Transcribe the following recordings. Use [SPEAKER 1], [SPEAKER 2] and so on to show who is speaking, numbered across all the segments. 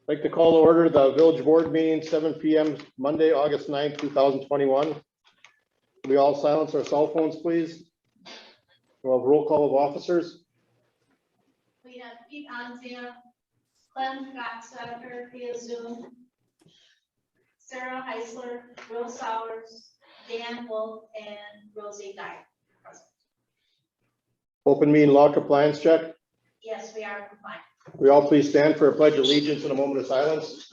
[SPEAKER 1] Like to call to order the village board meeting, 7 p.m. Monday, August 9th, 2021. We all silence our cell phones, please. We'll have roll call of officers.
[SPEAKER 2] We have Pete Anzia, Clem Coxeter via Zoom, Sarah Heisler, Will Sowers, Dan Wolf, and Rosie Dye.
[SPEAKER 1] Open meeting law compliance check.
[SPEAKER 2] Yes, we are compliant.
[SPEAKER 1] We all please stand for a pledge of allegiance in a moment of silence.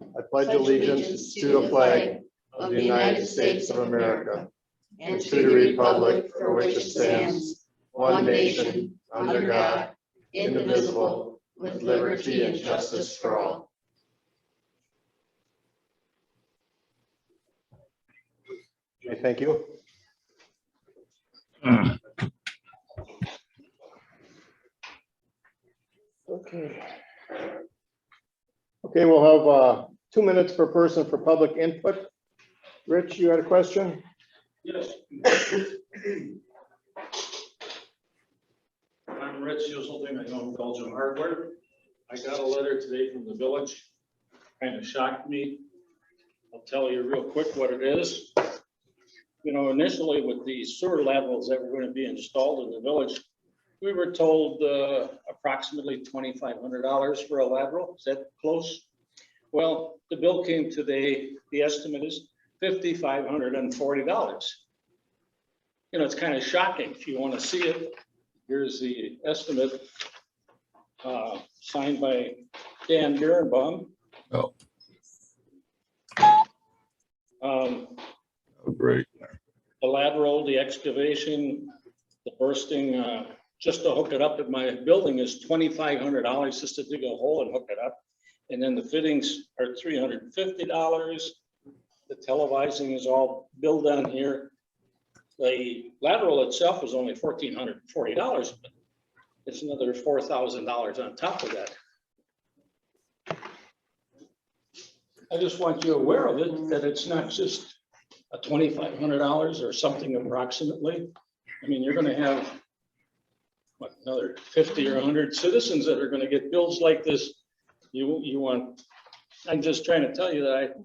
[SPEAKER 1] I pledge allegiance to the flag of the United States of America and to the republic for which it stands, one nation, under God, indivisible, with liberty and justice for all. Okay, thank you. Okay, we'll have 2 minutes per person for public input. Rich, you had a question?
[SPEAKER 3] Yes. I'm Rich Uselding. I own Belgium Hardware. I got a letter today from the village. Kind of shocked me. I'll tell you real quick what it is. You know, initially with the sewer laterals that were going to be installed in the village, we were told approximately $2,500 for a lateral. Is that close? Well, the bill came today. The estimate is $5,540. You know, it's kind of shocking. If you want to see it, here's the estimate signed by Dan Birnbaum.
[SPEAKER 4] Oh.
[SPEAKER 3] Oh,
[SPEAKER 4] Great.
[SPEAKER 3] The lateral, the excavation, the bursting, just to hook it up at my building is $2,500 just to dig a hole and hook it up. And then the fittings are $350. The televising is all billed on here. The lateral itself was only $1,440, but it's another $4,000 on top of that. I just want you aware of it, that it's not just a $2,500 or something approximately. I mean, you're gonna have, what, another 50 or 100 citizens that are gonna get bills like this. You want, I'm just trying to tell you that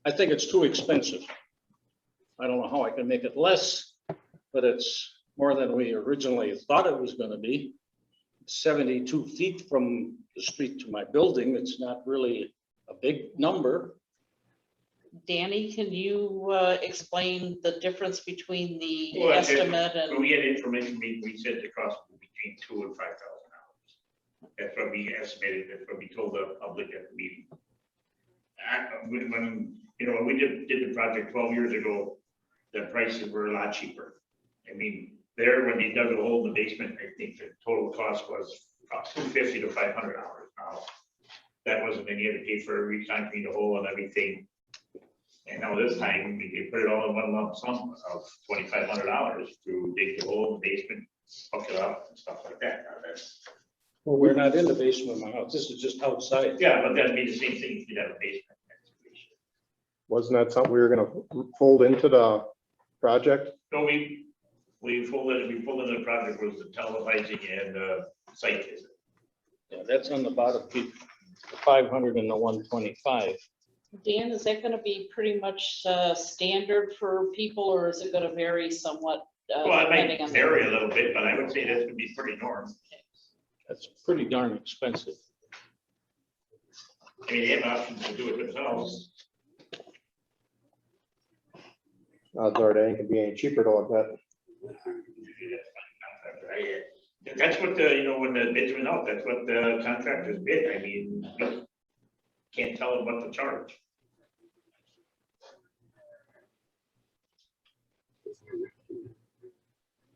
[SPEAKER 3] I think it's too expensive. I don't know how I can make it less, but it's more than we originally thought it was gonna be. It's 72 feet from the street to my building. It's not really a big number.
[SPEAKER 5] Danny, can you explain the difference between the
[SPEAKER 6] Well,
[SPEAKER 5] estimate
[SPEAKER 6] When
[SPEAKER 5] and?
[SPEAKER 6] we had information, we said the cost was between $2,000 and $5,000. That's what we estimated, that's what we told the public at the meeting. When we did the project 12 years ago, the prices were a lot cheaper. I mean, when they dug a hole in the basement, I think the total cost was about $250 to $500. Now, that wasn't any other pay for re-concrete the hole and everything. And now this time, they put it all in one lump sum of $2,500 to dig the hole in the basement, hook it up and stuff like that. Now that's,
[SPEAKER 3] Well, we're not in the basement of my house. This is just outside.
[SPEAKER 6] yeah, but that'd be the same thing if you had a basement.
[SPEAKER 1] Wasn't that something we were gonna fold into the project?
[SPEAKER 6] No, we folded in the project was the televising and site visit.
[SPEAKER 3] Yeah, that's on the bottom, the 500 and the 125.
[SPEAKER 5] Dan, is that gonna be pretty much standard for people, or is it gonna vary somewhat?
[SPEAKER 6] Well, it
[SPEAKER 5] depending
[SPEAKER 6] might
[SPEAKER 5] on
[SPEAKER 6] vary a little bit, but I would say this would be pretty normal.
[SPEAKER 3] That's pretty darn expensive.
[SPEAKER 6] I mean, they have options to do it themselves.
[SPEAKER 1] Odds are it ain't gonna be any cheaper to look at.
[SPEAKER 6] That's what when the bids went out, that's what the contractors bid. I mean, we can't tell them what to charge.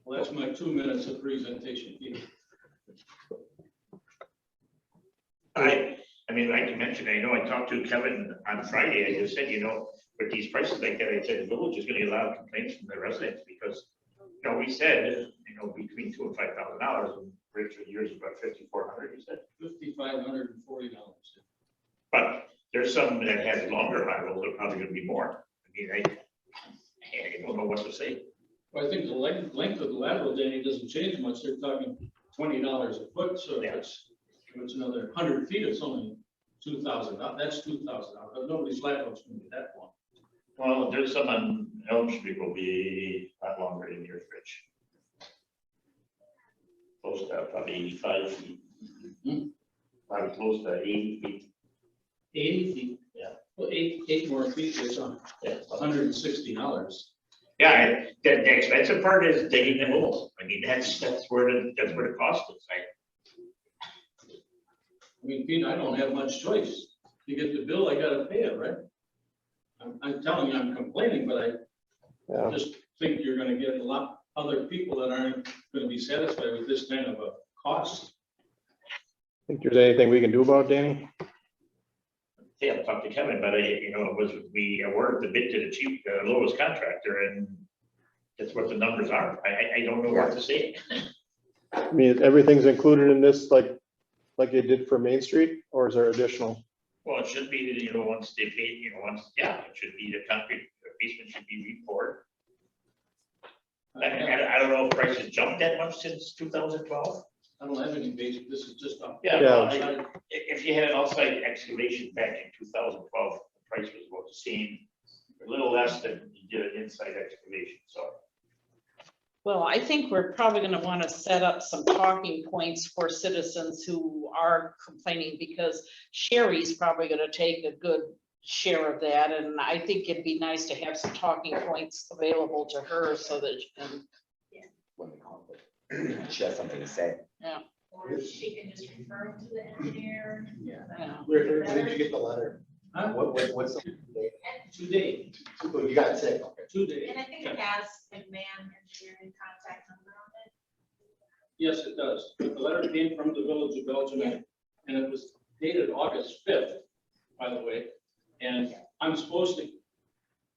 [SPEAKER 3] Well, that's my 2 minutes of presentation.
[SPEAKER 6] I mean, like you mentioned, I know I talked to Kevin on Friday. I just said, with these prices like that, I said the village is gonna get a lot of complaints from the residents because, we said, between $2,000 and $5,000, and Rich, yours is about $5,400, you said.
[SPEAKER 3] $5,540.
[SPEAKER 6] But there's some that has longer laterals, they're probably gonna be more. I mean, I don't know what to say.
[SPEAKER 3] Well, I think the length of the lateral, Danny, doesn't change much. They're talking $20 a foot, so
[SPEAKER 6] Yeah.
[SPEAKER 3] it's If it's another 100 feet, it's only 2,000, that's $2,000, but nobody's lateral's gonna be that long.
[SPEAKER 6] Well, there's some on Elm Street will be a lot longer than your fridge. Close to probably 85 feet.
[SPEAKER 3] Hmm.
[SPEAKER 6] Probably close to 80 feet.
[SPEAKER 3] 80 feet.
[SPEAKER 6] Yeah.
[SPEAKER 3] Well, eight more feet is on
[SPEAKER 6] Yeah.
[SPEAKER 3] $160.
[SPEAKER 6] Yeah, the expensive part is digging the hole. I mean, that's where the cost is.
[SPEAKER 3] I mean, Pete, I don't have much choice. You get the bill, I gotta pay it, right? I'm telling you, I'm complaining, but
[SPEAKER 1] Yeah.
[SPEAKER 3] I just think you're gonna get a lot other people that aren't gonna be satisfied with this kind of a cost.
[SPEAKER 1] Think there's anything we can do about it, Danny?
[SPEAKER 6] Yeah, I'll talk to Kevin, but we awarded the bid to the lowest contractor, and that's what the numbers are. I don't know what to say.
[SPEAKER 1] I mean, everything's included in this, like they did for Main Street, or is there additional?
[SPEAKER 6] Well, it should be, once they pay, it should be the concrete, the basement should be repoured. I don't know if prices jumped that much since 2012.
[SPEAKER 3] I don't have any basic, this is just a.
[SPEAKER 6] Yeah,
[SPEAKER 1] Yeah.
[SPEAKER 6] well, if you had an outside excavation back in 2012, the price was about the same, a little less than you did an inside excavation, so.
[SPEAKER 5] Well, I think we're probably gonna wanna set up some talking points for citizens who are complaining, because Sherry's probably gonna take a good share of that, and I think it'd be nice to have some talking points available to her so that she can,
[SPEAKER 4] when we call it. She has something to say.
[SPEAKER 2] Or she can just refer them to the engineer.
[SPEAKER 5] you know.
[SPEAKER 4] Where did you get the letter?
[SPEAKER 3] Huh?
[SPEAKER 4] What's the date?
[SPEAKER 3] Today,
[SPEAKER 4] Oh, you got it today, okay.
[SPEAKER 3] 2 days.
[SPEAKER 2] And I think it has McMahon engineering contact number on it.
[SPEAKER 3] Yes, it does. The letter came from the Village of Belgium, and it was dated August 5th, by the way. And I'm supposed to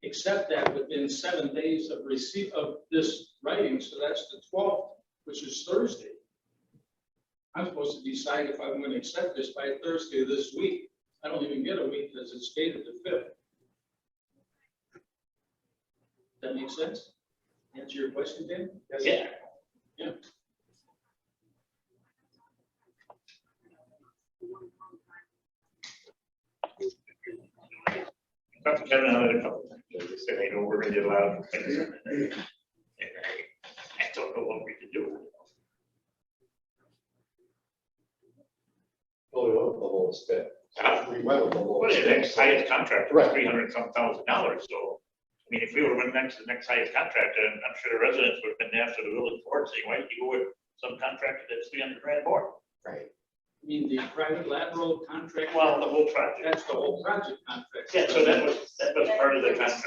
[SPEAKER 3] accept that within 7 days of receipt of this writing, so that's the 12th, which is Thursday. I'm supposed to decide if I'm going to accept this by Thursday this week. I don't even get a week because it's dated the 5th. That makes sense? Answer your question, Dan?
[SPEAKER 6] Yeah.
[SPEAKER 3] Yeah.
[SPEAKER 6] Talked to Kevin on it a couple of times. They said, I know we're gonna get a lot of things. And I don't know what we can do.
[SPEAKER 4] Oh, the lowest bid. We went with the
[SPEAKER 6] Well,
[SPEAKER 4] lowest
[SPEAKER 6] the
[SPEAKER 4] bid.
[SPEAKER 6] next highest contractor was
[SPEAKER 4] Right.
[SPEAKER 6] $300,000, so, I mean, if we were the next highest contractor, I'm sure the residents would have been after the village board saying, why don't you go with some contractor that's 300 grand more?
[SPEAKER 4] Right.
[SPEAKER 3] I mean, the private lateral contract.
[SPEAKER 6] Well, the whole project.
[SPEAKER 3] That's the whole project contract.
[SPEAKER 6] Yeah, so that was part of the contract,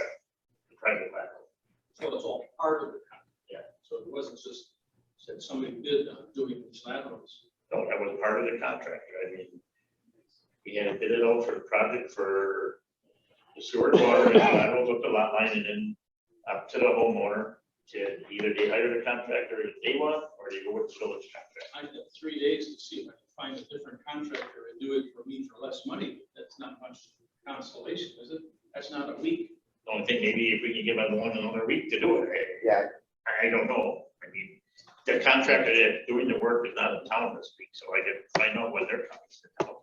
[SPEAKER 6] the private lateral.
[SPEAKER 3] So it's all part of the contract. Yeah. So it wasn't just that somebody did doing these laterals.
[SPEAKER 6] No, that was part of the contract. I mean, we had to bid it out for the project for the sewer water and laterals up the lot line and then up to the homeowner to either they hire the contractor if they want, or they go with the village contract.
[SPEAKER 3] I had 3 days to see if I could find a different contractor and do it for me for less money. That's not much consolation, is it? That's not a week.
[SPEAKER 6] The only thing, maybe if we can give them another week to do it,
[SPEAKER 4] Yeah,
[SPEAKER 6] I don't know. I mean, the contractor that's doing the work is not in town this week, so I didn't find out when they're coming to town.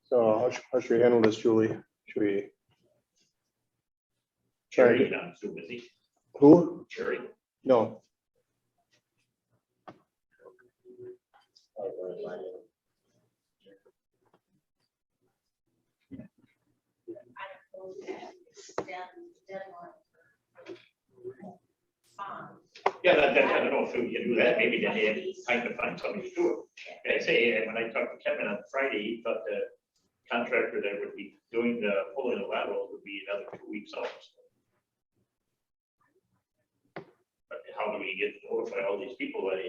[SPEAKER 1] So how should we handle this, Julie? Should we,
[SPEAKER 6] Cherry, not too busy.
[SPEAKER 1] who?
[SPEAKER 6] Cherry.
[SPEAKER 1] No,
[SPEAKER 2] I don't know that extend the deadline for bonds.
[SPEAKER 6] Yeah, I don't know if we can do that. Maybe then they have time to find somebody to do it. And I say, when I talked to Kevin on Friday, he thought the contractor that would be doing the pulling the laterals would be another 2 weeks out. But how do we get notify all these people that,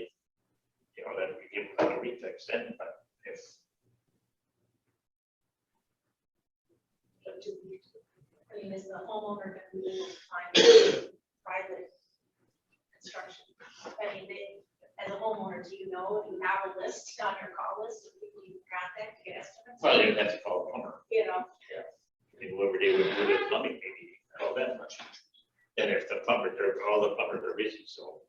[SPEAKER 6] that we give them a week to extend, but if.
[SPEAKER 2] But I mean, is the homeowner gonna be able to find private construction? I mean, as a homeowner, do you know, do you have a list on your call list of people you can contact to get estimates?
[SPEAKER 6] Well, they'd have to call a plumber.
[SPEAKER 2] You know,
[SPEAKER 6] Maybe whoever they would do the plumbing, maybe all that much. And if the plumbers, all the plumbers are busy, so,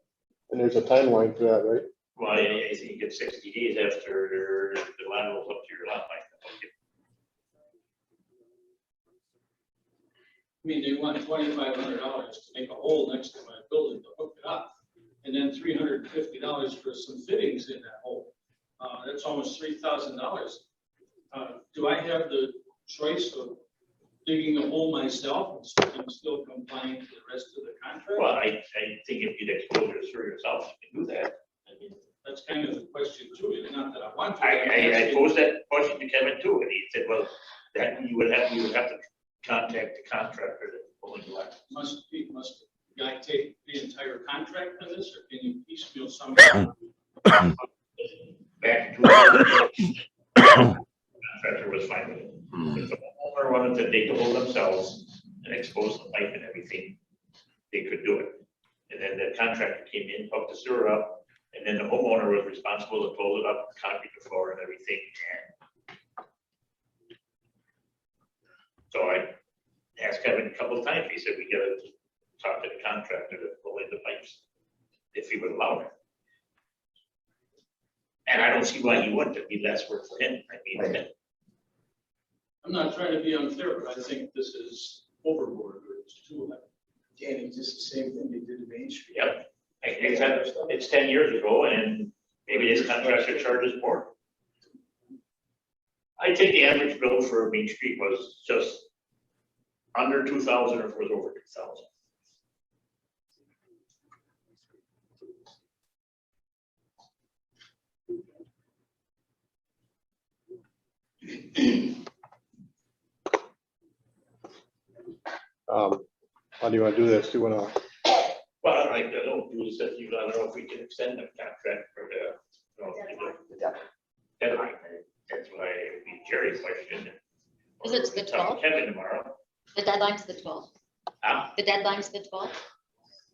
[SPEAKER 1] And there's a timeline for that, right?
[SPEAKER 6] well, I think it's 60 days after the line rolls up to your lot line.
[SPEAKER 3] I mean, they want $2,500 to make a hole next to my building to hook it up. And then $350 for some fittings in that hole. That's almost $3,000. Do I have the choice of digging a hole myself and still complying to the rest of the contract?
[SPEAKER 6] Well, I think if you'd expose it through yourself, you can do that.
[SPEAKER 3] I mean, that's kind of the question too. It's not that I want to.
[SPEAKER 6] I posed that question to Kevin too, and he said, well, that you would have to contact the contractor that's pulling the line.
[SPEAKER 3] Must the guy take the entire contract for this, or can you piecemeal some? of it?
[SPEAKER 6] Back in 2006, contractor was fine with it. If the homeowner wanted to dig the hole themselves and expose the pipe and everything, they could do it. And then the contractor came in, hooked the sewer up, and then the homeowner was responsible to close it up, concrete the floor and everything. So I asked Kevin a couple of times, he said, we gotta talk to the contractor to pull in the pipes, if he would allow it. And I don't see why he wouldn't, it'd be less work for him, I mean.
[SPEAKER 4] Right.
[SPEAKER 3] I'm not trying to be unfair, but I think this is overboard, or it's too high.
[SPEAKER 7] Danny, just the same thing they did to Main Street.
[SPEAKER 6] Yep, it's 10 years ago, and maybe this contractor charges more. I think the average bill for Main Street was just under 2,000, or if it was over 2,000.
[SPEAKER 1] How do you want to do this? Do you want to,
[SPEAKER 6] Well, I don't know, Julie said, I don't know if we can extend the contract for the,
[SPEAKER 4] The deadline.
[SPEAKER 6] deadline. That's why it would be Jerry's question.
[SPEAKER 8] Is it the
[SPEAKER 6] Talk to
[SPEAKER 8] 12th?
[SPEAKER 6] Kevin tomorrow.
[SPEAKER 8] The deadline's the 12th. The deadline's the 12th.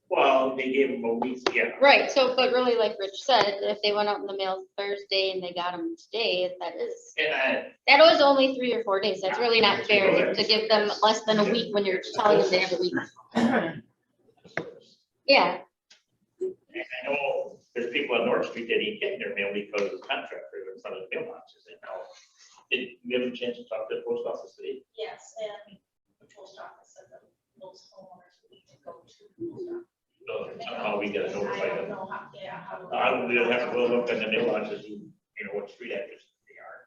[SPEAKER 6] Well, they gave him a week, yeah.
[SPEAKER 8] Right, so, but really, like Rich said, if they went out in the mail Thursday and they got them today,
[SPEAKER 6] And
[SPEAKER 8] that was only 3 or 4 days. That's really not fair to give them less than a week when you're telling them they have a week. Yeah,
[SPEAKER 6] I know there's people on North Street that ain't getting their mail because of the contractor in front of the mailboxes. And now, did you have a chance to talk to the post office today?
[SPEAKER 2] Yes, and the post office said that most homeowners need to go to the post office.
[SPEAKER 6] No, somehow we gotta
[SPEAKER 2] I
[SPEAKER 6] notify
[SPEAKER 2] don't
[SPEAKER 6] them.
[SPEAKER 2] know how, yeah, how. do
[SPEAKER 6] I don't, we'll have to go look in the mailboxes, you know, what street addresses they are.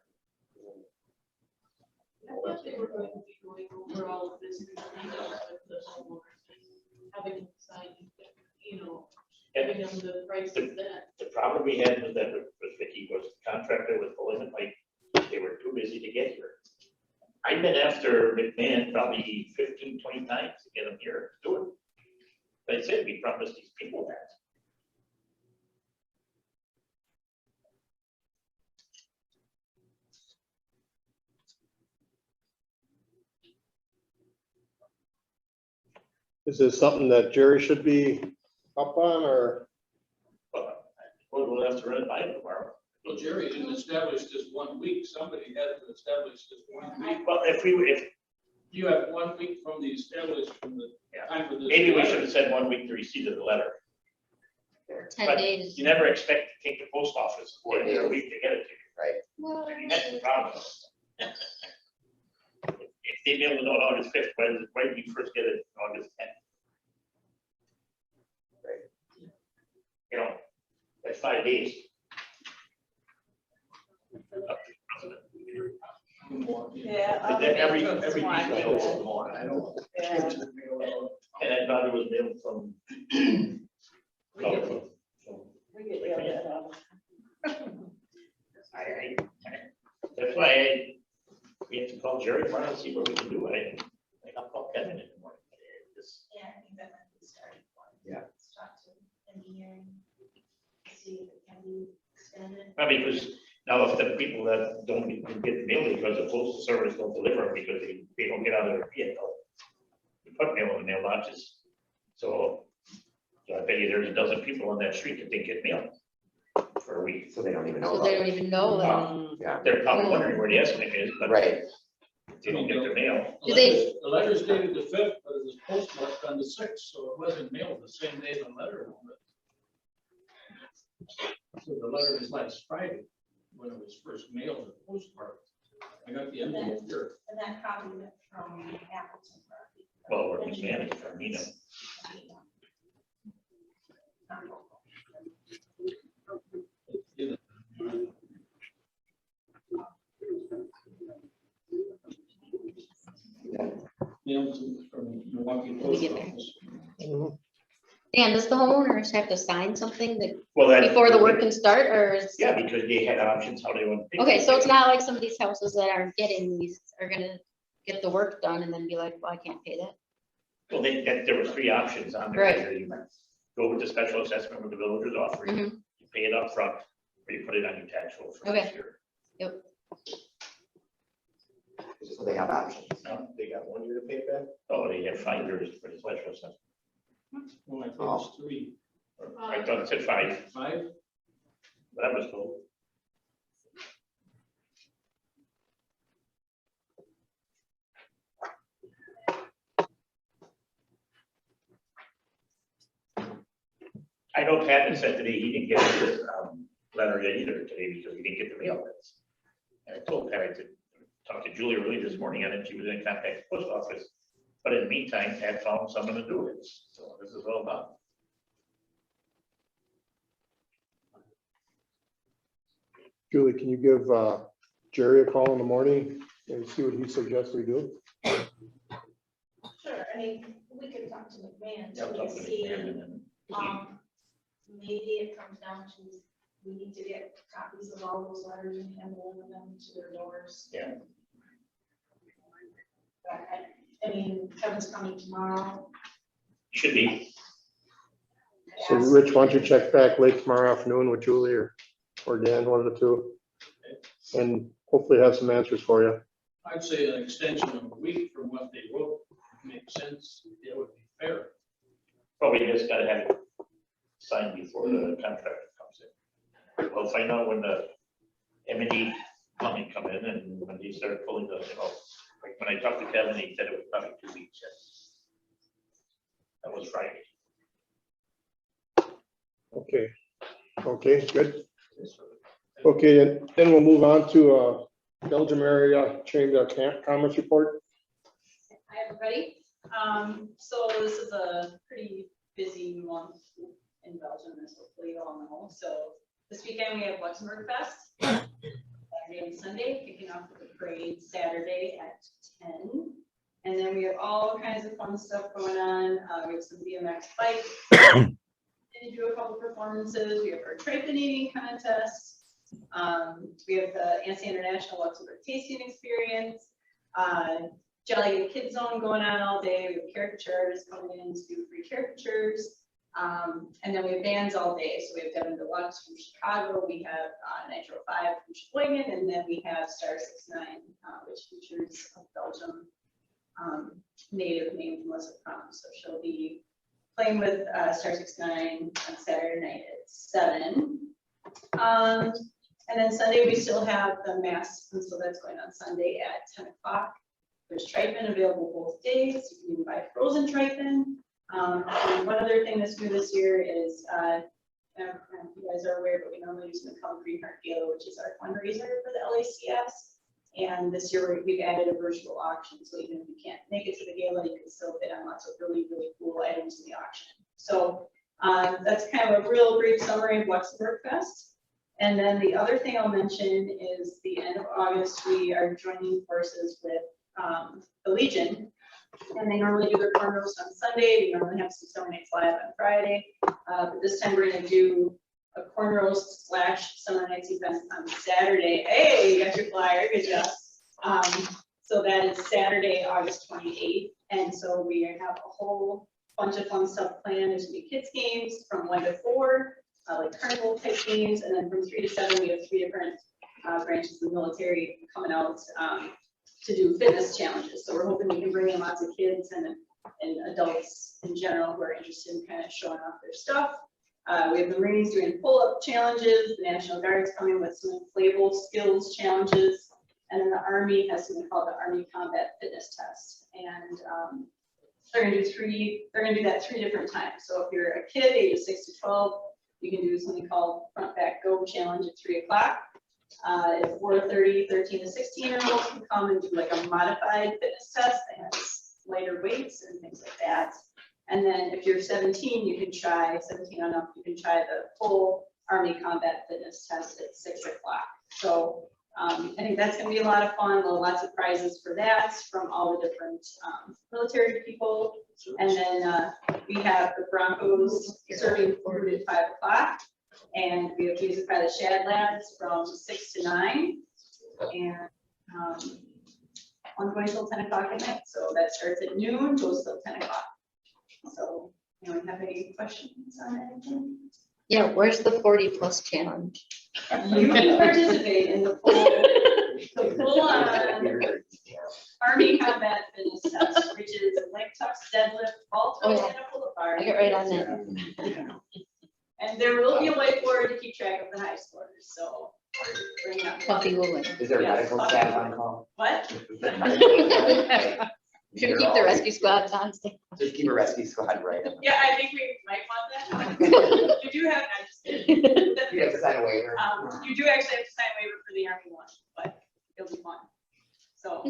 [SPEAKER 9] I thought they were going to be going over all of this, with the homeowners, having decided, giving them the prices that.
[SPEAKER 6] The problem we had with that with Vicky was the contractor was pulling the pipe, they were too busy to get here. I've been after McMahon probably 15, 20 times to get him here to do it. They said we promised these people that.
[SPEAKER 1] is this something that Jerry should be up on, or?
[SPEAKER 6] But we'll have to run it by him tomorrow.
[SPEAKER 3] Well, Jerry didn't establish this 1 week. Somebody had to establish this 1 week.
[SPEAKER 6] Well, if
[SPEAKER 3] You have 1 week from the established, from the
[SPEAKER 6] Yeah.
[SPEAKER 3] time of this.
[SPEAKER 6] maybe we should have said 1 week to receive of the letter.
[SPEAKER 8] 10
[SPEAKER 6] But
[SPEAKER 8] days.
[SPEAKER 6] You never expect to take the post office for a week to get it to you.
[SPEAKER 4] Right.
[SPEAKER 8] Well,
[SPEAKER 6] I mean, that's the problem. If they mail it on August 5th, why did you first get it August 10th?
[SPEAKER 4] Right.
[SPEAKER 6] You know, that's 5 days.
[SPEAKER 9] Yeah.
[SPEAKER 6] And then every week,
[SPEAKER 7] I don't.
[SPEAKER 9] Yeah.
[SPEAKER 7] Give to the mail out.
[SPEAKER 6] and that bother was mailed from.
[SPEAKER 9] We get yelled at all.
[SPEAKER 6] That's why we have to call Jerry tomorrow and see what we can do. I'll call Kevin in the morning.
[SPEAKER 2] Yeah, I think that might be starting point.
[SPEAKER 4] Yeah.
[SPEAKER 2] Start to engineering, see if it can be extended.
[SPEAKER 6] I mean, because now if the people that don't get mail because the postal service don't deliver them because they don't get out of their vehicle. We put mail in the mailboxes. So I bet you there's a dozen people on that street that didn't get mail for a week.
[SPEAKER 4] So they don't even know
[SPEAKER 8] so
[SPEAKER 4] about
[SPEAKER 8] they
[SPEAKER 4] it.
[SPEAKER 8] don't even know.
[SPEAKER 4] Yeah,
[SPEAKER 6] They're probably wondering where the estimate is, but
[SPEAKER 4] right.
[SPEAKER 6] they don't get their mail.
[SPEAKER 8] Do they-
[SPEAKER 3] The letter's dated the 5th, but it was postmarked on the 6th, so it wasn't mailed the same day the letter. So the letter was last Friday, when it was first mailed and postmarked. I got the envelope here.
[SPEAKER 2] And that copy went from Appleton.
[SPEAKER 6] Well, or we can it from Nina.
[SPEAKER 3] Mailed from Milwaukee
[SPEAKER 8] me
[SPEAKER 3] Post
[SPEAKER 8] get there.
[SPEAKER 3] Office.
[SPEAKER 8] Dan, does the homeowners have to sign something that,
[SPEAKER 6] Well, that.
[SPEAKER 8] before the work can start, or is?
[SPEAKER 6] Yeah, because they had options how they want. to pay.
[SPEAKER 8] Okay, so it's not like some of these houses that aren't getting these are gonna get the work done and then be like, well, I can't pay that.
[SPEAKER 6] Well, there was 3 options on there.
[SPEAKER 8] Right.
[SPEAKER 6] Either you go with the special assessment with the villagers offering,
[SPEAKER 8] Mhm.
[SPEAKER 6] you pay it up front, or you put it on your tax roll for
[SPEAKER 8] Okay.
[SPEAKER 6] this year.
[SPEAKER 8] Yep.
[SPEAKER 4] So they have options.
[SPEAKER 6] No,
[SPEAKER 7] They got 1 year to pay back?
[SPEAKER 6] Oh, they have 5 years for the special assessment.
[SPEAKER 3] Well, I thought it was 3.
[SPEAKER 6] I thought it said 5,
[SPEAKER 3] 5?
[SPEAKER 6] but I was told. I know Pat said today he didn't get his letter yet either today because he didn't get the mail. And I told Pat to talk to Julie early this morning and then she was in contact with the post office. But in the meantime, Pat found someone to do it. So this is all about.
[SPEAKER 1] Julie, can you give Jerry a call in the morning and see what he suggests we do?
[SPEAKER 2] Sure, I mean, we could talk to McMahon
[SPEAKER 6] Yeah,
[SPEAKER 2] too,
[SPEAKER 6] talk
[SPEAKER 2] to
[SPEAKER 6] to
[SPEAKER 2] see,
[SPEAKER 6] McMahon and then-
[SPEAKER 2] maybe it comes down to, we need to get copies of all those letters and hand them to their doors.
[SPEAKER 6] Yeah.
[SPEAKER 2] But I mean, Kevin's coming tomorrow.
[SPEAKER 6] Should be.
[SPEAKER 1] So Rich, why don't you check back late tomorrow afternoon with Julie or Dan, one of the two? And hopefully have some answers for you.
[SPEAKER 3] I'd say an extension of a week from what they wrote makes sense. It would be fair.
[SPEAKER 6] Probably just gotta have it signed before the contractor comes in. We'll find out when the M&E plumbing come in and when they start pulling the, like when I talked to Kevin, he said it was probably 2 weeks. That was Friday.
[SPEAKER 1] Okay, good. Okay, and then we'll move on to Belgium area Chamber of Commerce report.
[SPEAKER 9] Hi, everybody. So this is a pretty busy month in Belgium, as hopefully you all know. So this weekend we have Luxembourg Fest, Saturday and Sunday, kicking off with the parade Saturday at 10. And then we have all kinds of fun stuff going on. We have some BMX bikes. And do a couple performances. We have our tripod eating contest. We have the ANSI International Luxembourg Tasting Experience. Jelly Kid Zone going on all day. We have caricature artists coming in to do free caricatures. And then we have bands all day. So we have Devin Deluxe from Chicago. We have Nitro 5 from Sheboygan. And then we have Star 69, which features a Belgium native named Melissa Crum. So she'll be playing with Star 69 on Saturday night at 7. And then Sunday, we still have the mass, and so that's going on Sunday at 10 o'clock. There's tripe-in available both days. You can even buy frozen tripe-in. And one other thing that's new this year is, I don't know if you guys are aware, but we normally use the McCollum Green Heart Gala, which is our fundraiser for the LACS. And this year we've added a virtual auction, so even if you can't make it to the gala, you can still bid on lots of really, really cool items in the auction. So that's kind of a real brief summary of Luxembourg Fest. And then the other thing I'll mention is the end of August, we are joining forces with the Legion. And they normally do their corn roast on Sunday. We normally have some Summer Nights Live on Friday. But this time we're going to do a corn roast / Summer Nights event on Saturday. Hey, you got your flyer, good job. So that is Saturday, August 28th. And so we have a whole bunch of fun stuff planned. There's gonna be kids games from 1 to 4, like carnival type games. And then from 3 to 7, we have 3 different branches of the military coming out to do fitness challenges. So we're hoping we can bring in lots of kids and adults in general who are interested in kind of showing off their stuff. We have the Marines doing pull-up challenges, the National Guard's coming with some inflatable skills challenges. And then the Army has something called the Army Combat Fitness Test. And they're gonna do that 3 different times. So if you're a kid, ages 6 to 12, you can do something called Front Back Go Challenge at 3 o'clock. At 4:30, 13 to 16-year-olds can come and do like a modified fitness test. They have lighter weights and things like that. And then if you're 17, you can try, 17 and up, you can try the full Army Combat Fitness Test at 6 o'clock. So I think that's gonna be a lot of fun. There'll lots of prizes for that from all the different military people. And then we have the Broncos serving food at 5 o'clock. And we have music by the Shad Lads from 6 to 9. And one going till 10 o'clock at night. So that starts at noon, goes till 10 o'clock. So, anyone have any questions on anything?
[SPEAKER 8] Yeah, where's the 40+ challenge?
[SPEAKER 9] You can participate in the full Army Combat Fitness Test, which is a leg tucks, deadlift, vault,
[SPEAKER 8] Oh,
[SPEAKER 9] and
[SPEAKER 8] yeah.
[SPEAKER 9] a pull apart.
[SPEAKER 8] I get right on that.
[SPEAKER 9] And there will be a whiteboard to keep track of the high scores, so bring it up.
[SPEAKER 8] Puffy will win.
[SPEAKER 4] Is there
[SPEAKER 9] Yes,
[SPEAKER 4] medical
[SPEAKER 9] fuck
[SPEAKER 4] staff
[SPEAKER 9] it.
[SPEAKER 4] on call?
[SPEAKER 9] What?
[SPEAKER 4] Is there medical staff?
[SPEAKER 8] Should keep the rescue squad on stand.
[SPEAKER 4] Just keep a rescue squad, right?
[SPEAKER 9] Yeah, I think we might want that. You do have, I'm just kidding.
[SPEAKER 4] You have to sign a waiver.
[SPEAKER 9] You do actually have to sign a waiver for the Army one, but it'll be fun. So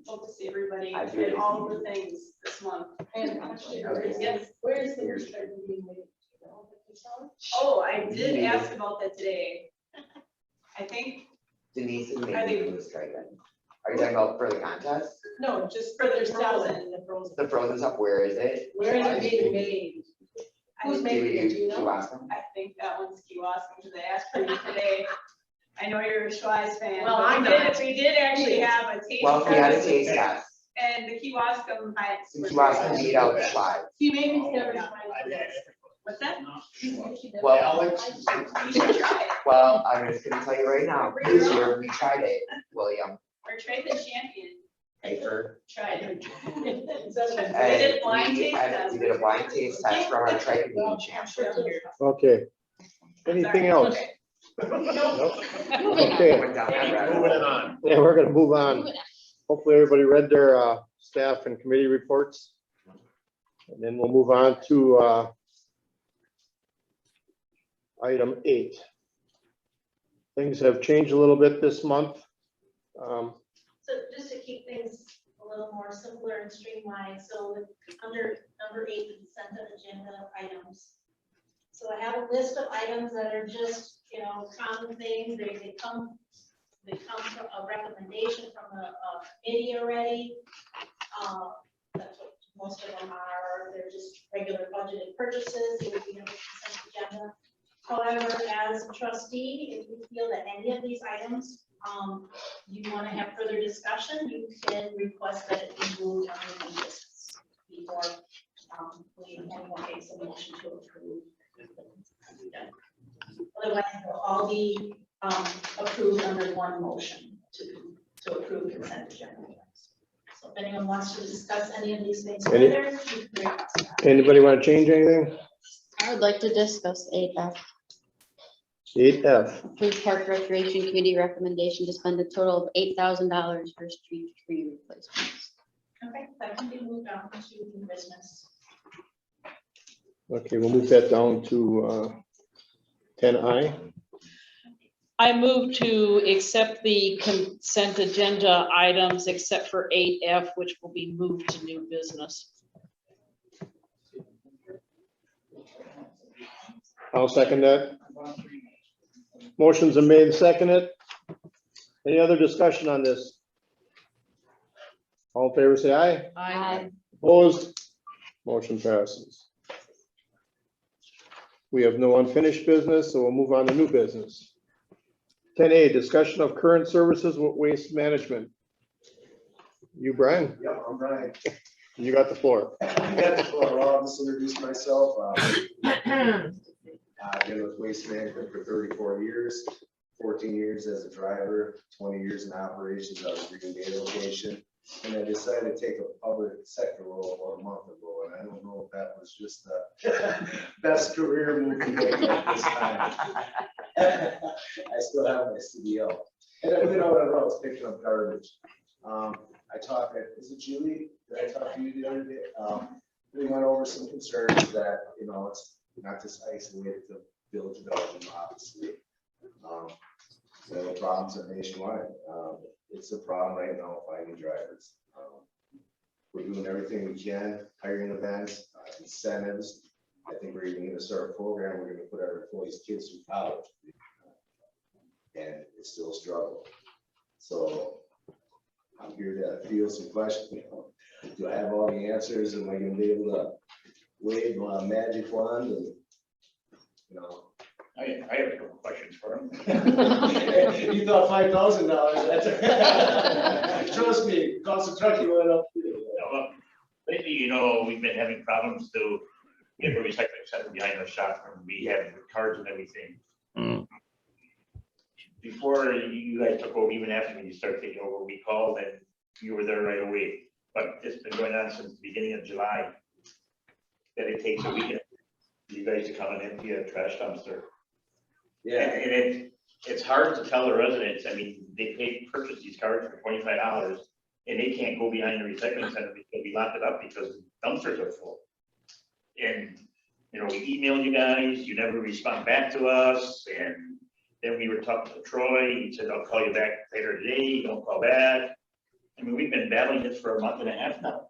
[SPEAKER 9] hope to see everybody
[SPEAKER 4] I do.
[SPEAKER 9] and all of the things this month.
[SPEAKER 2] And actually,
[SPEAKER 4] Okay.
[SPEAKER 9] Yes.
[SPEAKER 2] where is the research being made?
[SPEAKER 9] Oh, I did ask about that today. I think
[SPEAKER 4] Denise is
[SPEAKER 9] Are they-
[SPEAKER 4] making the strike then. Are you talking about for the contest?
[SPEAKER 2] No, just
[SPEAKER 9] For the
[SPEAKER 2] there's
[SPEAKER 9] frozen.
[SPEAKER 2] frozen, the frozen.
[SPEAKER 4] The frozen stuff, where is it?
[SPEAKER 2] Where is it being made?
[SPEAKER 9] I
[SPEAKER 2] Who's
[SPEAKER 9] think-
[SPEAKER 2] making it, do you know?
[SPEAKER 4] ask them?
[SPEAKER 9] I think that one's Kewaskum, because I asked for you today. I know you're a Schweiz fan.
[SPEAKER 2] Well,
[SPEAKER 9] but
[SPEAKER 2] I'm
[SPEAKER 9] we did-
[SPEAKER 2] not.
[SPEAKER 9] We did actually have a taste.
[SPEAKER 4] Well, if we had a
[SPEAKER 9] test,
[SPEAKER 4] taste test,
[SPEAKER 9] And the Kewaskum had.
[SPEAKER 4] if you ask them to eat out the slides.
[SPEAKER 2] See, maybe it's never.
[SPEAKER 9] Yeah. What's that?
[SPEAKER 4] Well,
[SPEAKER 9] You should try it.
[SPEAKER 4] well, I'm just gonna tell you right now, this year we tried it, William,
[SPEAKER 9] Or trade the champion,
[SPEAKER 4] Paper.
[SPEAKER 9] try it.
[SPEAKER 4] And
[SPEAKER 9] did a blind taste
[SPEAKER 4] and
[SPEAKER 9] test.
[SPEAKER 4] we did a blind taste test from our trade meeting champ.
[SPEAKER 1] Okay. Anything else?
[SPEAKER 9] Okay.
[SPEAKER 1] Nope.
[SPEAKER 8] Moving
[SPEAKER 1] Okay,
[SPEAKER 4] Went down that rabbit
[SPEAKER 7] Moving
[SPEAKER 4] hole.
[SPEAKER 7] on.
[SPEAKER 1] yeah, we're gonna move on.
[SPEAKER 8] Moving on.
[SPEAKER 1] Hopefully, everybody read their staff and committee reports. And then we'll move on to item 8. Things have changed a little bit this month.
[SPEAKER 2] So just to keep things a little more simpler and streamlined, so under number 8, the consent agenda items. So I have a list of items that are just, common things, they come from a recommendation from a committee already. That's what most of them are, they're just regular budgeted purchases, it would be on the consent agenda. However, as a trustee, if you feel that any of these items, you want to have further discussion, you can request that it be moved under new business before anyone makes a motion to approve. Otherwise, they'll all be approved under one motion to approve consent agenda. So if anyone wants to discuss any of these things
[SPEAKER 1] Any-
[SPEAKER 2] further, you can request that.
[SPEAKER 1] Anybody want to change anything?
[SPEAKER 8] I would like to discuss 8F,
[SPEAKER 1] 8F.
[SPEAKER 8] approved park recreation committee recommendation to spend a total of $8,000 for street tree replacements.
[SPEAKER 2] Okay, that can be moved on to new business.
[SPEAKER 1] Okay, we'll move that down to 10I.
[SPEAKER 5] I move to accept the consent agenda items except for 8F, which will be moved to new business.
[SPEAKER 1] I'll second that. Motions are made and seconded. Any other discussion on this? All in favor, say aye.
[SPEAKER 8] Aye.
[SPEAKER 1] Opposed? Motion passes. We have no unfinished business, so we'll move on to new business. 10A, discussion of current services with waste management. You, Brian,
[SPEAKER 7] Yeah, I'm Brian.
[SPEAKER 1] you got the floor.
[SPEAKER 7] I'll just introduce myself. I've been with Waste Management for 34 years, 14 years as a driver, 20 years in operations out of Green Bay location. And I decided to take a public sector role about a month ago, and I don't know if that was just the best career move to make at this time. I still have my CDL. And I went out on routes picking up garbage. I talked, is it Julie? Did I talk to you the other day? We went over some concerns that, you know, it's not just isolated to Village of Belgium, obviously. The problems are nationwide. It's a problem right now finding drivers. We're doing everything we can, hiring events, incentives. I think we're even gonna start a program, we're gonna put our employees' kids through college. And it's still a struggle. So I'm here to field some questions, you know. Do I have all the answers? Am I gonna be able to wave a magic wand and, you know?
[SPEAKER 6] I have a couple questions for him.
[SPEAKER 7] You thought $5,000, that's, trust me, cost of trucking went up.
[SPEAKER 6] Lately, you know, we've been having problems to get a recycling center behind the shop, and we have cars and everything. Before you guys took over, even after you started taking over, we called and you were there right away. But it's been going on since the beginning of July. That it takes a weekend for you guys to come and empty a trash dumpster.
[SPEAKER 7] Yeah,
[SPEAKER 6] And it's hard to tell the residents, I mean, they purchase these cars for $25 and they can't go behind the recycling center because we locked it up because dumpsters are full. And, you know, we emailed you guys, you never respond back to us, and then we were talking to Troy, he said, I'll call you back later today, you don't call back. I mean, we've been battling this for a month and a half now.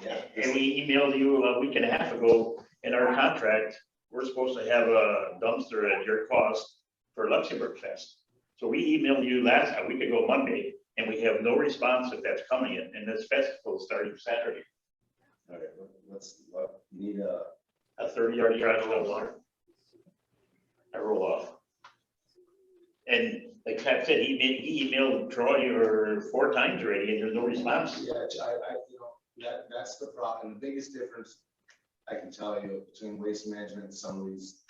[SPEAKER 7] yeah.
[SPEAKER 6] And we emailed you a week and a half ago, in our contract, we're supposed to have a dumpster at your cost for Luxembourg Fest. So we emailed you a week ago Monday, and we have no response if that's coming in, and this festival is starting Saturday.
[SPEAKER 7] All right, you need
[SPEAKER 6] A 30-yard trash roll water. I roll off. And like Pat said, he emailed Troy 4 times already, and there's no response.
[SPEAKER 7] yeah, you know, that's the problem. The biggest difference I can tell you between Waste Management and some of these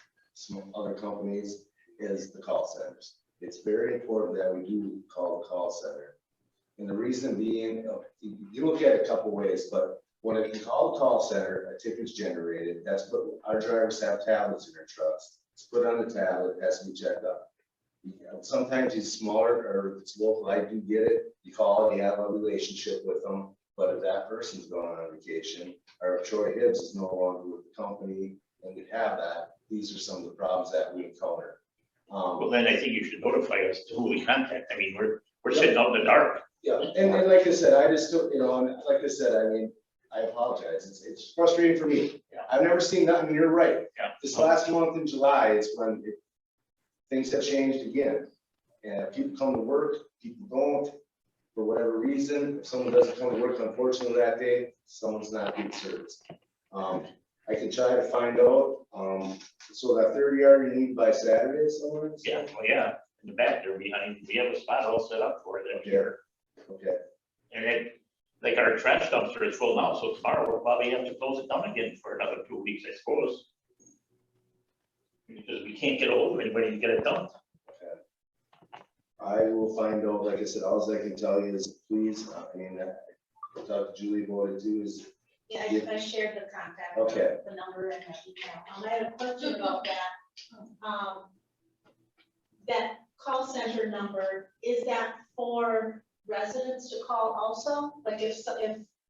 [SPEAKER 7] other companies is the call centers. It's very important that we do call the call center. And the reason being, you look at it a couple ways, but when you call the call center, a ticket's generated, that's what our drivers have tablets in their trucks. It's put on the tablet, it has to be checked up. You know, sometimes it's smaller or if it's local, I do get it. You call, you have a relationship with them. But if that person's going on vacation, or if Troy Hibbs is no longer with the company and we have that, these are some of the problems that we encounter.
[SPEAKER 6] Well, then I think you should notify us to who we contact. I mean, we're sitting out in the dark.
[SPEAKER 7] Yeah, and like I said, I just, you know, and like I said, I mean, I apologize. It's frustrating for me.
[SPEAKER 6] Yeah.
[SPEAKER 7] I've never seen that, and you're right.
[SPEAKER 6] Yeah.
[SPEAKER 7] This last month in July is when things have changed again. And people come to work, people don't, for whatever reason. If someone doesn't come to work, unfortunately, that day, someone's not being serviced. I can try to find out. So that 30-yard you need by Saturday somewhere?
[SPEAKER 6] Yeah, well, yeah, in the back there behind, we have a spot all set up for it up here.
[SPEAKER 7] Okay.
[SPEAKER 6] And it, like our trash dumpster is full now, so tomorrow we'll probably have to close it down again for another 2 weeks, I suppose. Because we can't get a hold of anybody to get it done.
[SPEAKER 7] I will find out, like I said, all I can tell you is please, I mean, I talked to Julie about it too, is,
[SPEAKER 2] Yeah, I shared the contact.
[SPEAKER 7] Okay.
[SPEAKER 2] The number and the email. I had a question about that. That call center number, is that for residents to call also? Like if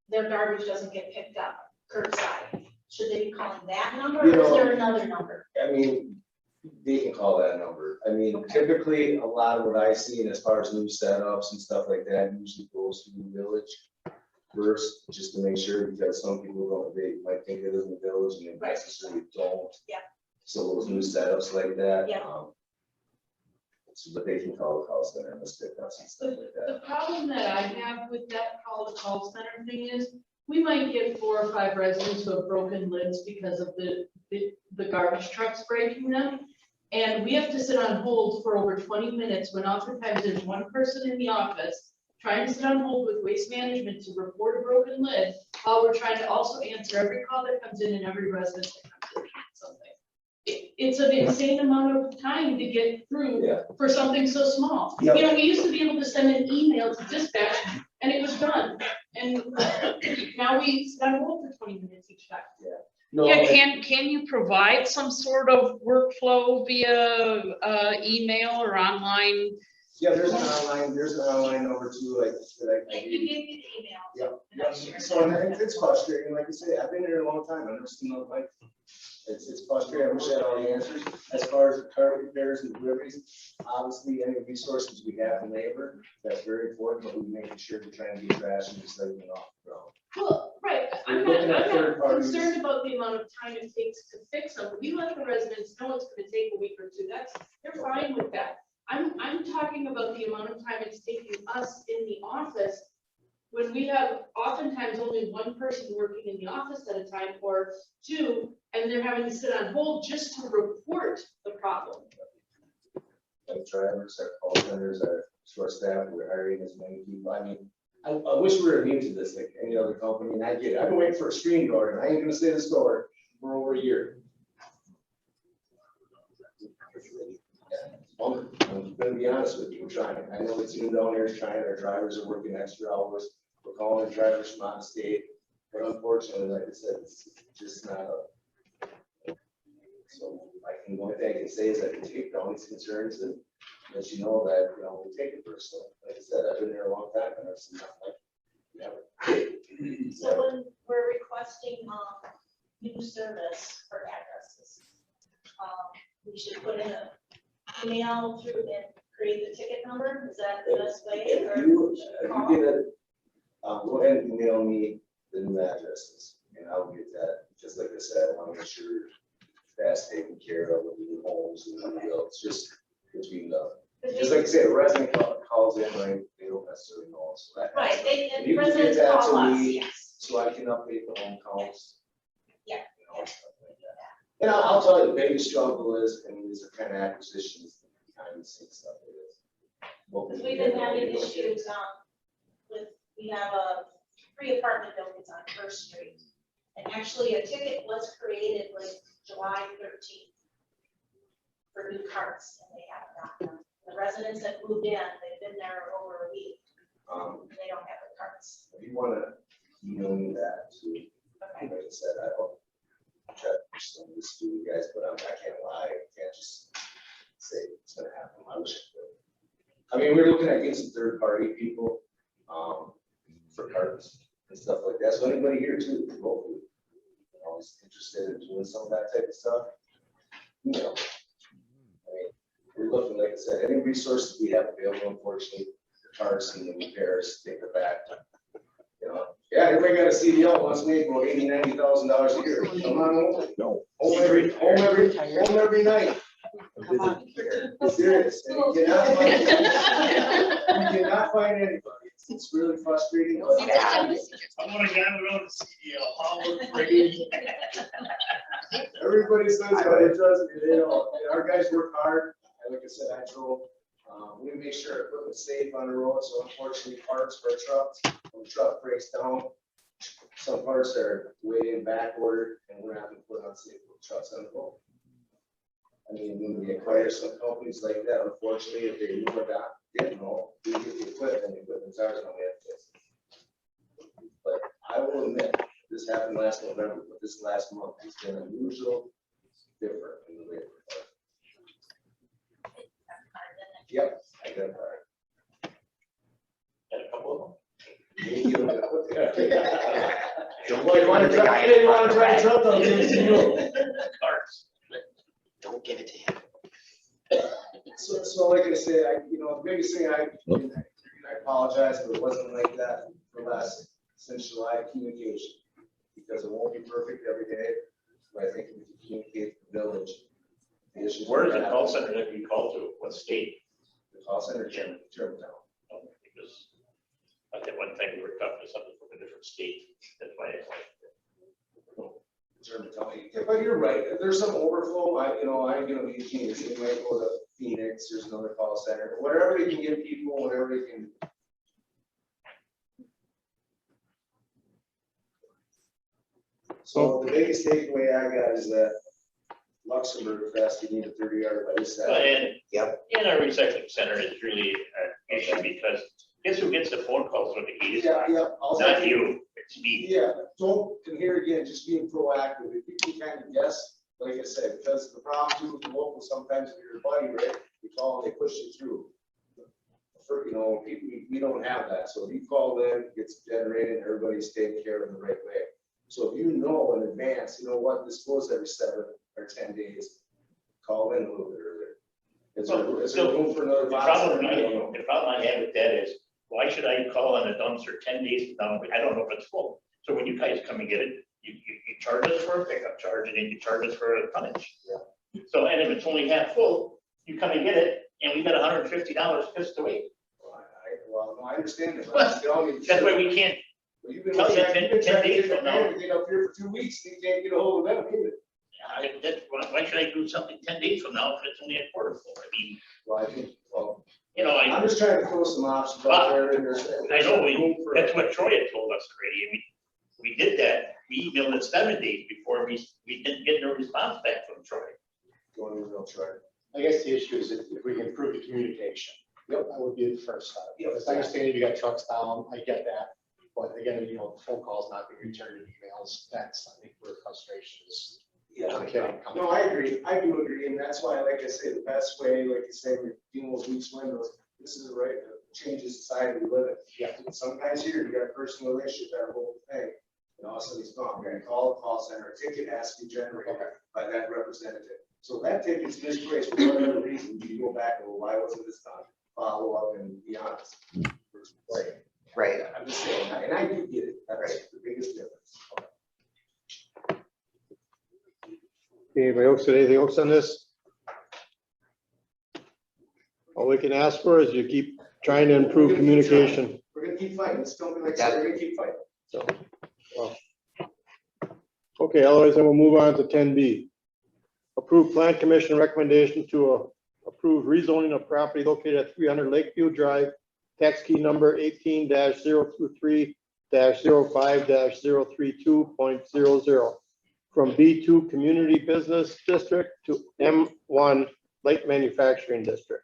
[SPEAKER 2] their garbage doesn't get picked up curbside, should they be calling that number
[SPEAKER 7] You
[SPEAKER 2] or is
[SPEAKER 7] know-
[SPEAKER 2] there another number?
[SPEAKER 7] I mean, they can call that number. I mean, typically, a lot of what I've seen as far as new setups and stuff like that usually goes through the village first, just to make sure, because some people don't, they might think it is in the village and they
[SPEAKER 2] Right.
[SPEAKER 7] necessarily don't.
[SPEAKER 2] Yeah.
[SPEAKER 7] So those new setups like that.
[SPEAKER 2] Yeah.
[SPEAKER 7] So that they can call the call center and miss pickups and stuff like that.
[SPEAKER 10] The problem that I have with that call center thing is, we might get 4 or 5 residents who have broken lids because of the garbage trucks breaking them. And we have to sit on hold for over 20 minutes when oftentimes there's one person in the office trying to sit on hold with Waste Management to report a broken lid, while we're trying to also answer every call that comes in and every resident that comes in something. It's an insane amount of time to get through
[SPEAKER 7] Yeah.
[SPEAKER 10] for something so small.
[SPEAKER 7] Yep.
[SPEAKER 10] You know, we used to be able to send an email to dispatch and it was done. And now we sit on hold for 20 minutes each time.
[SPEAKER 7] No,
[SPEAKER 5] Yeah, can you provide some sort of workflow via email or online?
[SPEAKER 7] yeah, there's an online number too, like, that I
[SPEAKER 2] You
[SPEAKER 7] gave
[SPEAKER 2] gave
[SPEAKER 7] you.
[SPEAKER 2] me the email.
[SPEAKER 7] Yep,
[SPEAKER 2] And I
[SPEAKER 7] yep.
[SPEAKER 2] shared
[SPEAKER 7] So
[SPEAKER 2] that.
[SPEAKER 7] it's frustrating, like I say, I've been here a long time, I've never seen no, like, it's frustrating, I wish I had all the answers. As far as the car repairs and deliveries, obviously, any resources we have in labor, that's very important, but we're making sure we're trying to get trash and recycling off the ground.
[SPEAKER 10] Well, right, I'm
[SPEAKER 7] We're
[SPEAKER 10] not,
[SPEAKER 7] looking at
[SPEAKER 10] I'm
[SPEAKER 7] third
[SPEAKER 10] not
[SPEAKER 7] parties.
[SPEAKER 10] concerned about the amount of time it takes to fix them. We let the residents know it's gonna take a week or two. They're fine with that. I'm talking about the amount of time it's taking us in the office when we have oftentimes only one person working in the office at a time or two, and they're having to sit on hold just to report the problem.
[SPEAKER 7] Like drivers, our call centers, our short staff, we're hiring as many people. I mean, I wish we were immune to this like any other company, and I get it. I've been waiting for a screen door, and I ain't gonna say this door for over a year. I'm gonna be honest with you, we're trying. I know the team down there is trying, our drivers are working extra hours. We're calling drivers from out of state, but unfortunately, like I said, it's just not a. So the only thing I can say is I can take down these concerns and let you know that, we take it personally. Like I said, I've been there a long time and I've seen nothing like it.
[SPEAKER 2] So when we're requesting, new service for addresses, we should put in an email through and create the ticket number, is that the best way?
[SPEAKER 7] If
[SPEAKER 2] or
[SPEAKER 7] you
[SPEAKER 2] call?
[SPEAKER 7] get it, go ahead and email me the new addresses and I'll get that. Just like I said, I want to make sure that's taken care of with the new homes and everything else, just between the. Just like I said, a resident calls in, right, they don't necessarily know, so that.
[SPEAKER 2] Right,
[SPEAKER 7] And
[SPEAKER 2] and
[SPEAKER 7] you can get
[SPEAKER 2] residents
[SPEAKER 7] that
[SPEAKER 2] call
[SPEAKER 7] to
[SPEAKER 2] us,
[SPEAKER 7] me,
[SPEAKER 2] yes.
[SPEAKER 7] so I can update the home counts.
[SPEAKER 2] Yeah.
[SPEAKER 7] And stuff like that. And I'll tell you, the biggest struggle is, these are kind of acquisitions, behind the scenes stuff it is. What
[SPEAKER 2] Because
[SPEAKER 7] we
[SPEAKER 2] we've
[SPEAKER 7] get,
[SPEAKER 2] been
[SPEAKER 7] what we
[SPEAKER 2] having
[SPEAKER 7] don't get.
[SPEAKER 2] issues, we have a 3 apartment buildings on First Street. And actually, a ticket was created like July 13th for new carts, and they haven't gotten them. The residents that moved in, they've been there over a week, and they don't have the carts.
[SPEAKER 7] If you wanna email me that too, like I said, I don't try to send this to you guys, but I can't lie, I can't just say it's gonna happen, I wish I could. I mean, we're looking at getting some third party people, for carts and stuff like that, so anybody here too, hopefully, always interested in doing some of that type of stuff. I mean, we're looking, like I said, any resources we have available, unfortunately, the carts and the repairs, take the back. Yeah, everybody got a CDL wants to make about $80,000-$90,000 a year. Come on over.
[SPEAKER 4] No.
[SPEAKER 7] Home every night. It's serious. And you cannot find anybody. It's really frustrating. but-
[SPEAKER 6] I want to get on the road to CDL, Howard, Brady.
[SPEAKER 7] Everybody says, but it doesn't, our guys work hard. Like I said, I drove, we make sure equipment's safe on the road, so unfortunately parts for trucks, when the truck breaks down, some parts are way in back order and we're having to put on safe trucks on the road. I mean, when we acquire some companies like that, unfortunately, if they move it out, we get the equipment's ours, and we have to fix it. But I will admit, this happened last November, but this last month has been unusual, different in the labor department. Yep, I got that.
[SPEAKER 6] Got a couple of them.
[SPEAKER 7] You want to try, you want to try Trump, I'll give it to you.
[SPEAKER 6] Carts.
[SPEAKER 4] Don't give it to him.
[SPEAKER 7] So like I said, the biggest thing I apologize, but it wasn't like that for last, since July, communication. Because it won't be perfect every day, but I think if we communicate with the village. the issues
[SPEAKER 6] Where is
[SPEAKER 7] we're
[SPEAKER 6] the
[SPEAKER 7] having.
[SPEAKER 6] call center that you call to? What state?
[SPEAKER 7] The call center, Germantown.
[SPEAKER 6] Because I think one thing we were talking to something from a different state. That's why it's like.
[SPEAKER 7] Germantown. Yeah, but you're right. If there's some overflow, I'm gonna be genius. They might go to Phoenix, there's another call center, whatever they can get people, whatever they can. So the biggest takeaway I got is that Luxembourg Fest, you need a 30-yard by this side.
[SPEAKER 6] And
[SPEAKER 4] Yep.
[SPEAKER 6] our recycling center is really an issue because, Guess who gets the phone calls when the heat is
[SPEAKER 7] Yeah,
[SPEAKER 6] on?
[SPEAKER 7] yeah.
[SPEAKER 6] Not you, it's me.
[SPEAKER 7] Yeah, don't, and here again, just being proactive, if you can kind of guess, like I said, because the problem too with the local, sometimes if you're a buddy, right, you call and they push you through. For, you know, we don't have that, so if you call in, it gets generated, everybody's taken care of in the right way. So if you know in advance, you know what, this goes every 7 or 10 days, call in a little bit earlier. Is there room for another
[SPEAKER 6] The
[SPEAKER 7] box?
[SPEAKER 6] problem
[SPEAKER 7] I don't know.
[SPEAKER 6] I have with that is, why should I call on a dumpster 10 days from now? I don't know if it's full. So when you guys come and get it, you charge us for a pickup charge and then you charge us for a tonnage.
[SPEAKER 7] Yeah.
[SPEAKER 6] So, and if it's only half full, you come and get it and we got $150 just to wait.
[SPEAKER 7] Well, no, I understand that, but I'm telling you.
[SPEAKER 6] That's why we can't,
[SPEAKER 7] Well, you've been
[SPEAKER 6] Tell you
[SPEAKER 7] trying
[SPEAKER 6] 10
[SPEAKER 7] to
[SPEAKER 6] days
[SPEAKER 7] get
[SPEAKER 6] from
[SPEAKER 7] the
[SPEAKER 6] now.
[SPEAKER 7] everything up here for 2 weeks, and you can't get a hold of them either.
[SPEAKER 6] why should I do something 10 days from now if it's only a quarter full? I mean,
[SPEAKER 7] Well, I think, well,
[SPEAKER 6] you know,
[SPEAKER 7] I'm just trying to throw some options out there and there's.
[SPEAKER 6] I know,
[SPEAKER 7] room for-
[SPEAKER 6] that's what Troy had told us already, and we did that, we emailed it 7 days before we didn't get no response back from Troy.
[SPEAKER 7] Going to real try.
[SPEAKER 1] I guess the issue is if we can improve the communication. Yep. That would be the first step.
[SPEAKER 7] Yep.
[SPEAKER 1] As I understand, you got trucks down, I get that. But again, you know, phone calls not being returned, emails, that's, I think, where frustration is.
[SPEAKER 7] Yeah,
[SPEAKER 1] Okay.
[SPEAKER 7] no, I agree, I do agree, and that's why, like I say, the best way, like you say, we're dealing with weak windows, this is the right, changes society we live in.
[SPEAKER 1] Yeah.
[SPEAKER 7] Sometimes here, you got a personal relationship, that whole thing, and all of a sudden he's gone, we're gonna call the call center, a ticket has to be generated by that representative. So that ticket's misplaced for whatever reason, you go back, and well, why wasn't this done? Follow up and be honest.
[SPEAKER 4] Right.
[SPEAKER 7] I'm just saying, and I do get it, that's the biggest difference.
[SPEAKER 1] Anybody else, got anything else on this? All we can ask for is you keep trying to improve communication.
[SPEAKER 7] We're gonna keep fighting, it's something like that, we're gonna keep fighting.
[SPEAKER 1] So, okay, otherwise then we'll move on to 10B. Approved plan commission recommendation to approve rezoning of property located at 300 Lakeview Drive, tax key number 18-023-05-032.00 from B2 Community Business District to M1 Light Manufacturing District.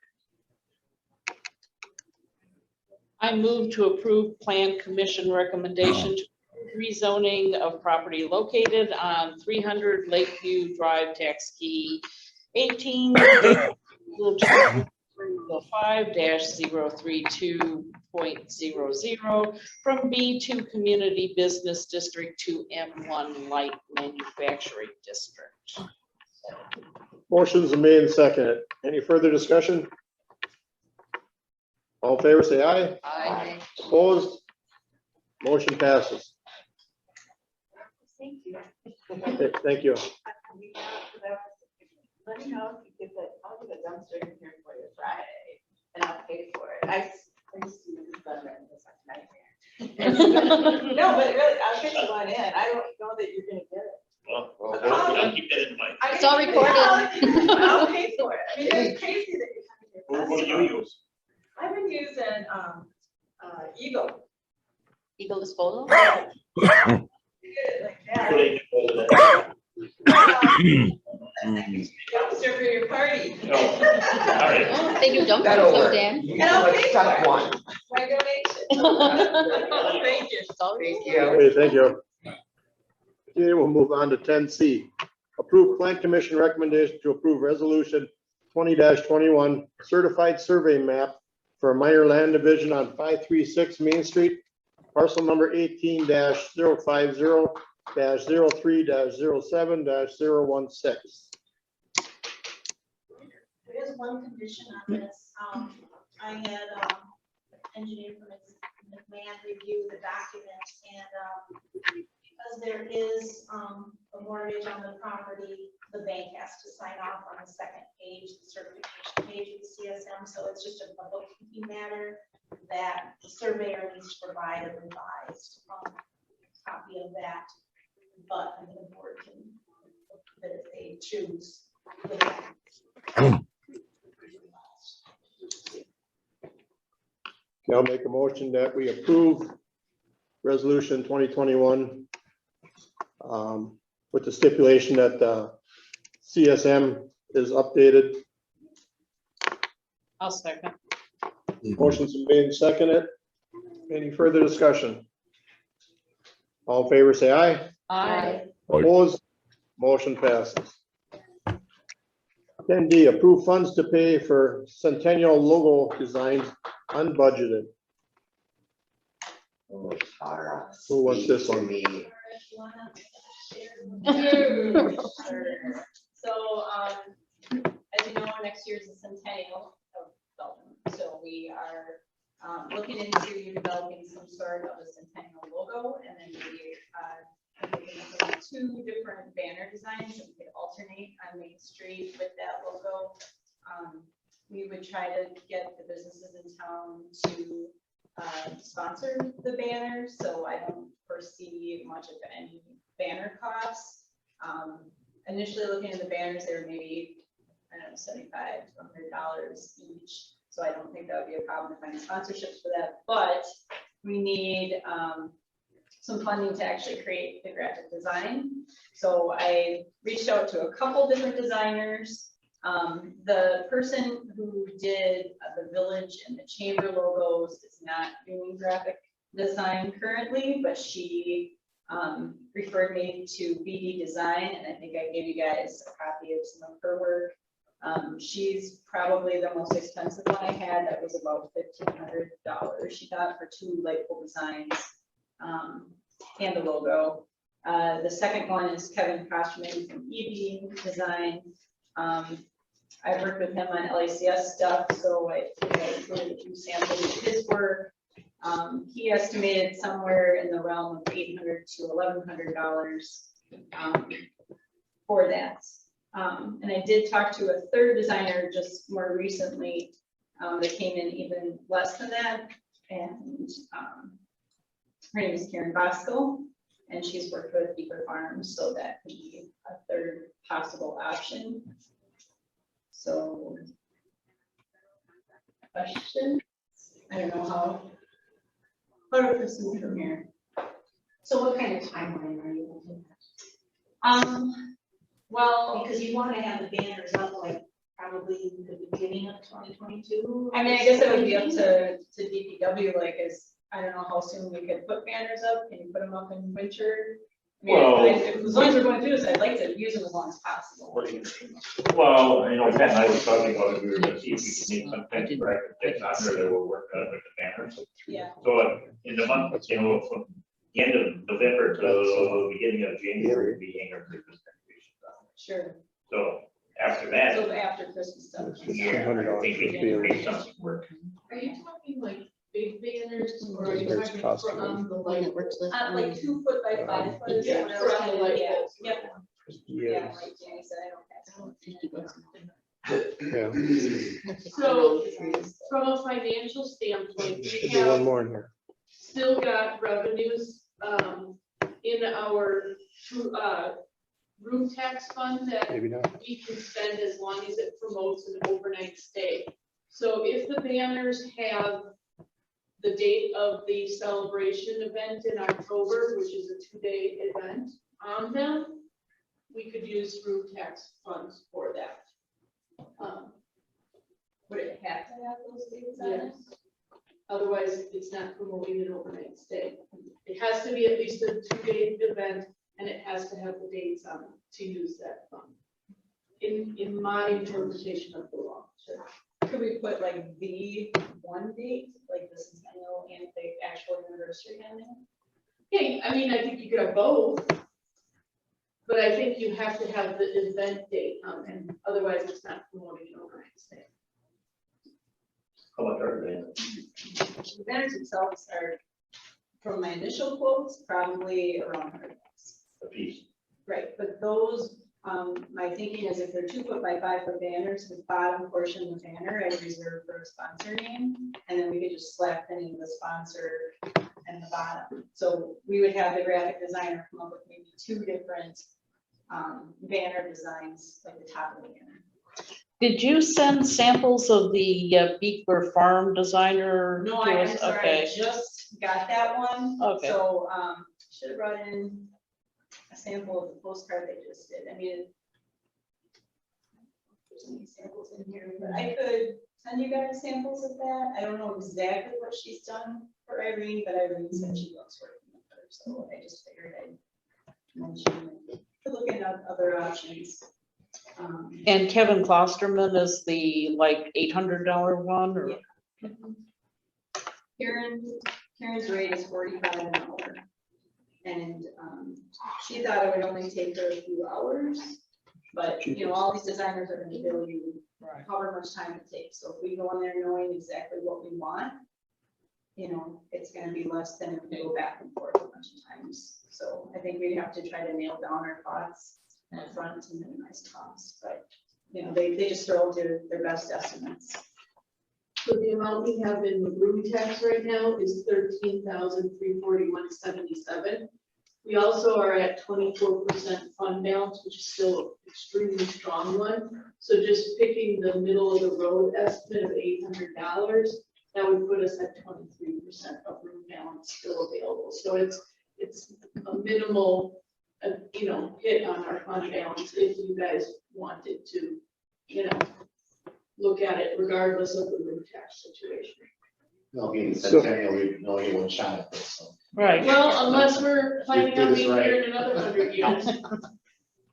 [SPEAKER 5] I move to approve plan commission recommendation to rezoning of property located on 300 Lakeview Drive, tax key 18-05-032.00 from B2 Community Business District to M1 Light Manufacturing District.
[SPEAKER 1] Motion's are made and seconded. Any further discussion? All in favor, say aye.
[SPEAKER 5] Aye.
[SPEAKER 1] Opposed? Motion passes.
[SPEAKER 2] Thank you.
[SPEAKER 1] Okay, thank you.
[SPEAKER 11] Let me know if you get that, I'll get a dumpster in here for you Friday, and I'll pay for it. I used to use this butter and it's like a nightmare. No, but really, I'll get you one in. I don't know that you're gonna get it.
[SPEAKER 6] Well,
[SPEAKER 11] Oh.
[SPEAKER 6] I'll keep that in mind.
[SPEAKER 8] It's all recorded.
[SPEAKER 11] I'll pay for it. I mean, it's crazy that you have to
[SPEAKER 6] What do
[SPEAKER 11] get.
[SPEAKER 6] you use?
[SPEAKER 11] I've been using, Eagle.
[SPEAKER 8] Eagle disposal.
[SPEAKER 11] Like that. Dumpster for your party.
[SPEAKER 6] Oh, all right.
[SPEAKER 8] They do dumpsters,
[SPEAKER 4] That'll
[SPEAKER 8] so
[SPEAKER 4] work.
[SPEAKER 8] Dan.
[SPEAKER 4] You
[SPEAKER 11] And I'll
[SPEAKER 4] like
[SPEAKER 11] pay for
[SPEAKER 4] step
[SPEAKER 11] it.
[SPEAKER 4] one.
[SPEAKER 11] My donation. Thank you.
[SPEAKER 8] It's all
[SPEAKER 4] Thank
[SPEAKER 8] recorded.
[SPEAKER 4] you.
[SPEAKER 1] Okay, thank you. Okay, we'll move on to 10C. Approve plan commission recommendation to approve resolution 20-21 certified survey map for a minor land division on 536 Main Street, parcel number 18-050-03-07-016.
[SPEAKER 2] There is one condition on this. I had, engineer from McMahon review the document and, because there is, a mortgage on the property, the bank has to sign off on the second page, the certification page of the CSM, so it's just a bookkeeping matter that the surveyor needs to provide a revised, copy of that. But the board can, that if they choose. with that.
[SPEAKER 1] I'll make a motion that we approve resolution 2021 with the stipulation that the CSM is updated.
[SPEAKER 5] I'll second.
[SPEAKER 1] Motion's been made and seconded. Any further discussion? All in favor, say aye.
[SPEAKER 5] Aye.
[SPEAKER 1] Opposed? Motion passes. 10D, approve funds to pay for Centennial logo designs unbudgeted. Who wants this one?
[SPEAKER 4] Me.
[SPEAKER 9] So, as you know, next year is the centennial of Belgium, so we are looking into developing some sort of a centennial logo, and then we are looking at two different banner designs that we could alternate on Main Street with that logo. We would try to get the businesses in town to sponsor the banners, so I don't foresee much of any banner costs. Initially looking at the banners, they were maybe, I don't know, $75 to $100 each. So I don't think that would be a problem to find sponsorships for that, but we need some funding to actually create the graphic design. So I reached out to a couple different designers. The person who did the village and the chamber logos is not doing graphic design currently, but she referred me to BD Design, and I think I gave you guys a copy of some of her work. She's probably the most expensive one I had. That was about $1,500. She got for two Lightful designs and the logo. The second one is Kevin Koshman from EB Design. I've worked with him on LACS stuff, so I think I really a few samples of his work. He estimated somewhere in the realm of $800 to $1,100 for that. And I did talk to a third designer just more recently that came in even less than that. And her name is Karen Bosco, and she's worked with Beaver Farms, so that could be a third possible option. So, question? I don't know how to proceed from here.
[SPEAKER 2] So what kind of timeline are you looking at?
[SPEAKER 9] Well,
[SPEAKER 2] Because you want to have the banners up like probably the beginning of 2022.
[SPEAKER 9] I mean, I guess it would be up to DPW, like, I don't know how soon we could put banners up. Can you put them up in winter? I mean,
[SPEAKER 6] Well-
[SPEAKER 9] as long as we're going to do this, I'd like to use them as long as possible.
[SPEAKER 6] Well, you know, Pat and I were talking about it, we were gonna see if we could make some kind of bracket that's not there that will work with the banners.
[SPEAKER 9] Yeah.
[SPEAKER 6] So in the month, you know, from the end of November to the beginning of January, we hang our Christmas decorations up.
[SPEAKER 9] Sure.
[SPEAKER 6] So after that,
[SPEAKER 9] So after Christmas stuff.
[SPEAKER 6] yeah, I think we can make something work.
[SPEAKER 10] Are you talking like big banners or are you
[SPEAKER 1] There's
[SPEAKER 10] talking
[SPEAKER 1] cost
[SPEAKER 10] for
[SPEAKER 1] to
[SPEAKER 10] on the
[SPEAKER 8] When
[SPEAKER 10] light?
[SPEAKER 8] it works with.
[SPEAKER 9] Like 2 foot by 5 foot. is
[SPEAKER 10] Yeah,
[SPEAKER 9] what I
[SPEAKER 10] for
[SPEAKER 9] was
[SPEAKER 10] on the
[SPEAKER 9] thinking.
[SPEAKER 10] light
[SPEAKER 9] Yeah,
[SPEAKER 10] poles.
[SPEAKER 9] yep. Yeah,
[SPEAKER 1] Yeah.
[SPEAKER 9] like Danny said, I don't
[SPEAKER 1] Yeah.
[SPEAKER 10] So from a financial standpoint, we
[SPEAKER 1] Do one
[SPEAKER 10] have
[SPEAKER 1] more in here.
[SPEAKER 10] still got revenues in our room tax fund that
[SPEAKER 1] Maybe not.
[SPEAKER 10] we can spend as long as it promotes an overnight stay. So if the banners have the date of the celebration event in October, which is a 2-day event on them, we could use room tax funds for that.
[SPEAKER 9] Would it have to have those dates on it?
[SPEAKER 10] Yes. Otherwise, it's not promoting an overnight stay. It has to be at least a 2-day event, and it has to have the dates on it to use that fund. In my interpretation of the law. Sure.
[SPEAKER 9] Could we put like the one date, like the centennial and the actual anniversary on there?
[SPEAKER 10] Yeah, I mean, I think you could have both. But I think you have to have the event date on it, otherwise it's not promoting an overnight stay.
[SPEAKER 6] How much are they?
[SPEAKER 9] The banners themselves are, from my initial quotes, probably around $100.
[SPEAKER 6] A piece.
[SPEAKER 9] Right, but those, my thinking is if they're 2 foot by 5 foot banners, the bottom portion of the banner I reserve for a sponsor name, and then we could just slap in the sponsor and the bottom. So we would have the graphic designer come up with maybe 2 different banner designs, like the top of the banner.
[SPEAKER 5] Did you send samples of the Beekler Farm designer?
[SPEAKER 9] No,
[SPEAKER 5] to
[SPEAKER 9] I'm
[SPEAKER 5] us?
[SPEAKER 9] sorry, I
[SPEAKER 5] Okay.
[SPEAKER 9] just got that one.
[SPEAKER 5] Okay.
[SPEAKER 9] So, should have brought in a sample of the postcard they just did. I mean, there's any samples in here, but I could send you guys samples of that. I don't know exactly what she's done for Irene, but Irene said she loves working with her, so I just figured I'd mention it. Look at other options.
[SPEAKER 5] And Kevin Klosterman is the like $800 one or?
[SPEAKER 9] Yeah. Karen's rate is 45 an hour. And she thought it would only take her a few hours, but you know, all these designers are gonna bill you however much time it takes. So if we go in there knowing exactly what we want, you know, it's gonna be less than if we go back and forth a bunch of times. So I think we have to try to nail down our thoughts up front to minimize costs, but you know, they just throw out their best estimates.
[SPEAKER 10] So the amount we have in the room tax right now is $13,341.77. We also are at 24% fund balance, which is still an extremely strong one. So just picking the middle of the road estimate of $800, that would put us at 23% of room balance still available. So it's a minimal, you know, hit on our fund balance if you guys wanted to, you know, look at it regardless of the room tax situation.
[SPEAKER 4] No, being centennial, we know you one shot at this, so.
[SPEAKER 5] Right.
[SPEAKER 10] Well, unless we're planning on
[SPEAKER 4] this
[SPEAKER 10] being
[SPEAKER 4] right.
[SPEAKER 10] here in another 100 years.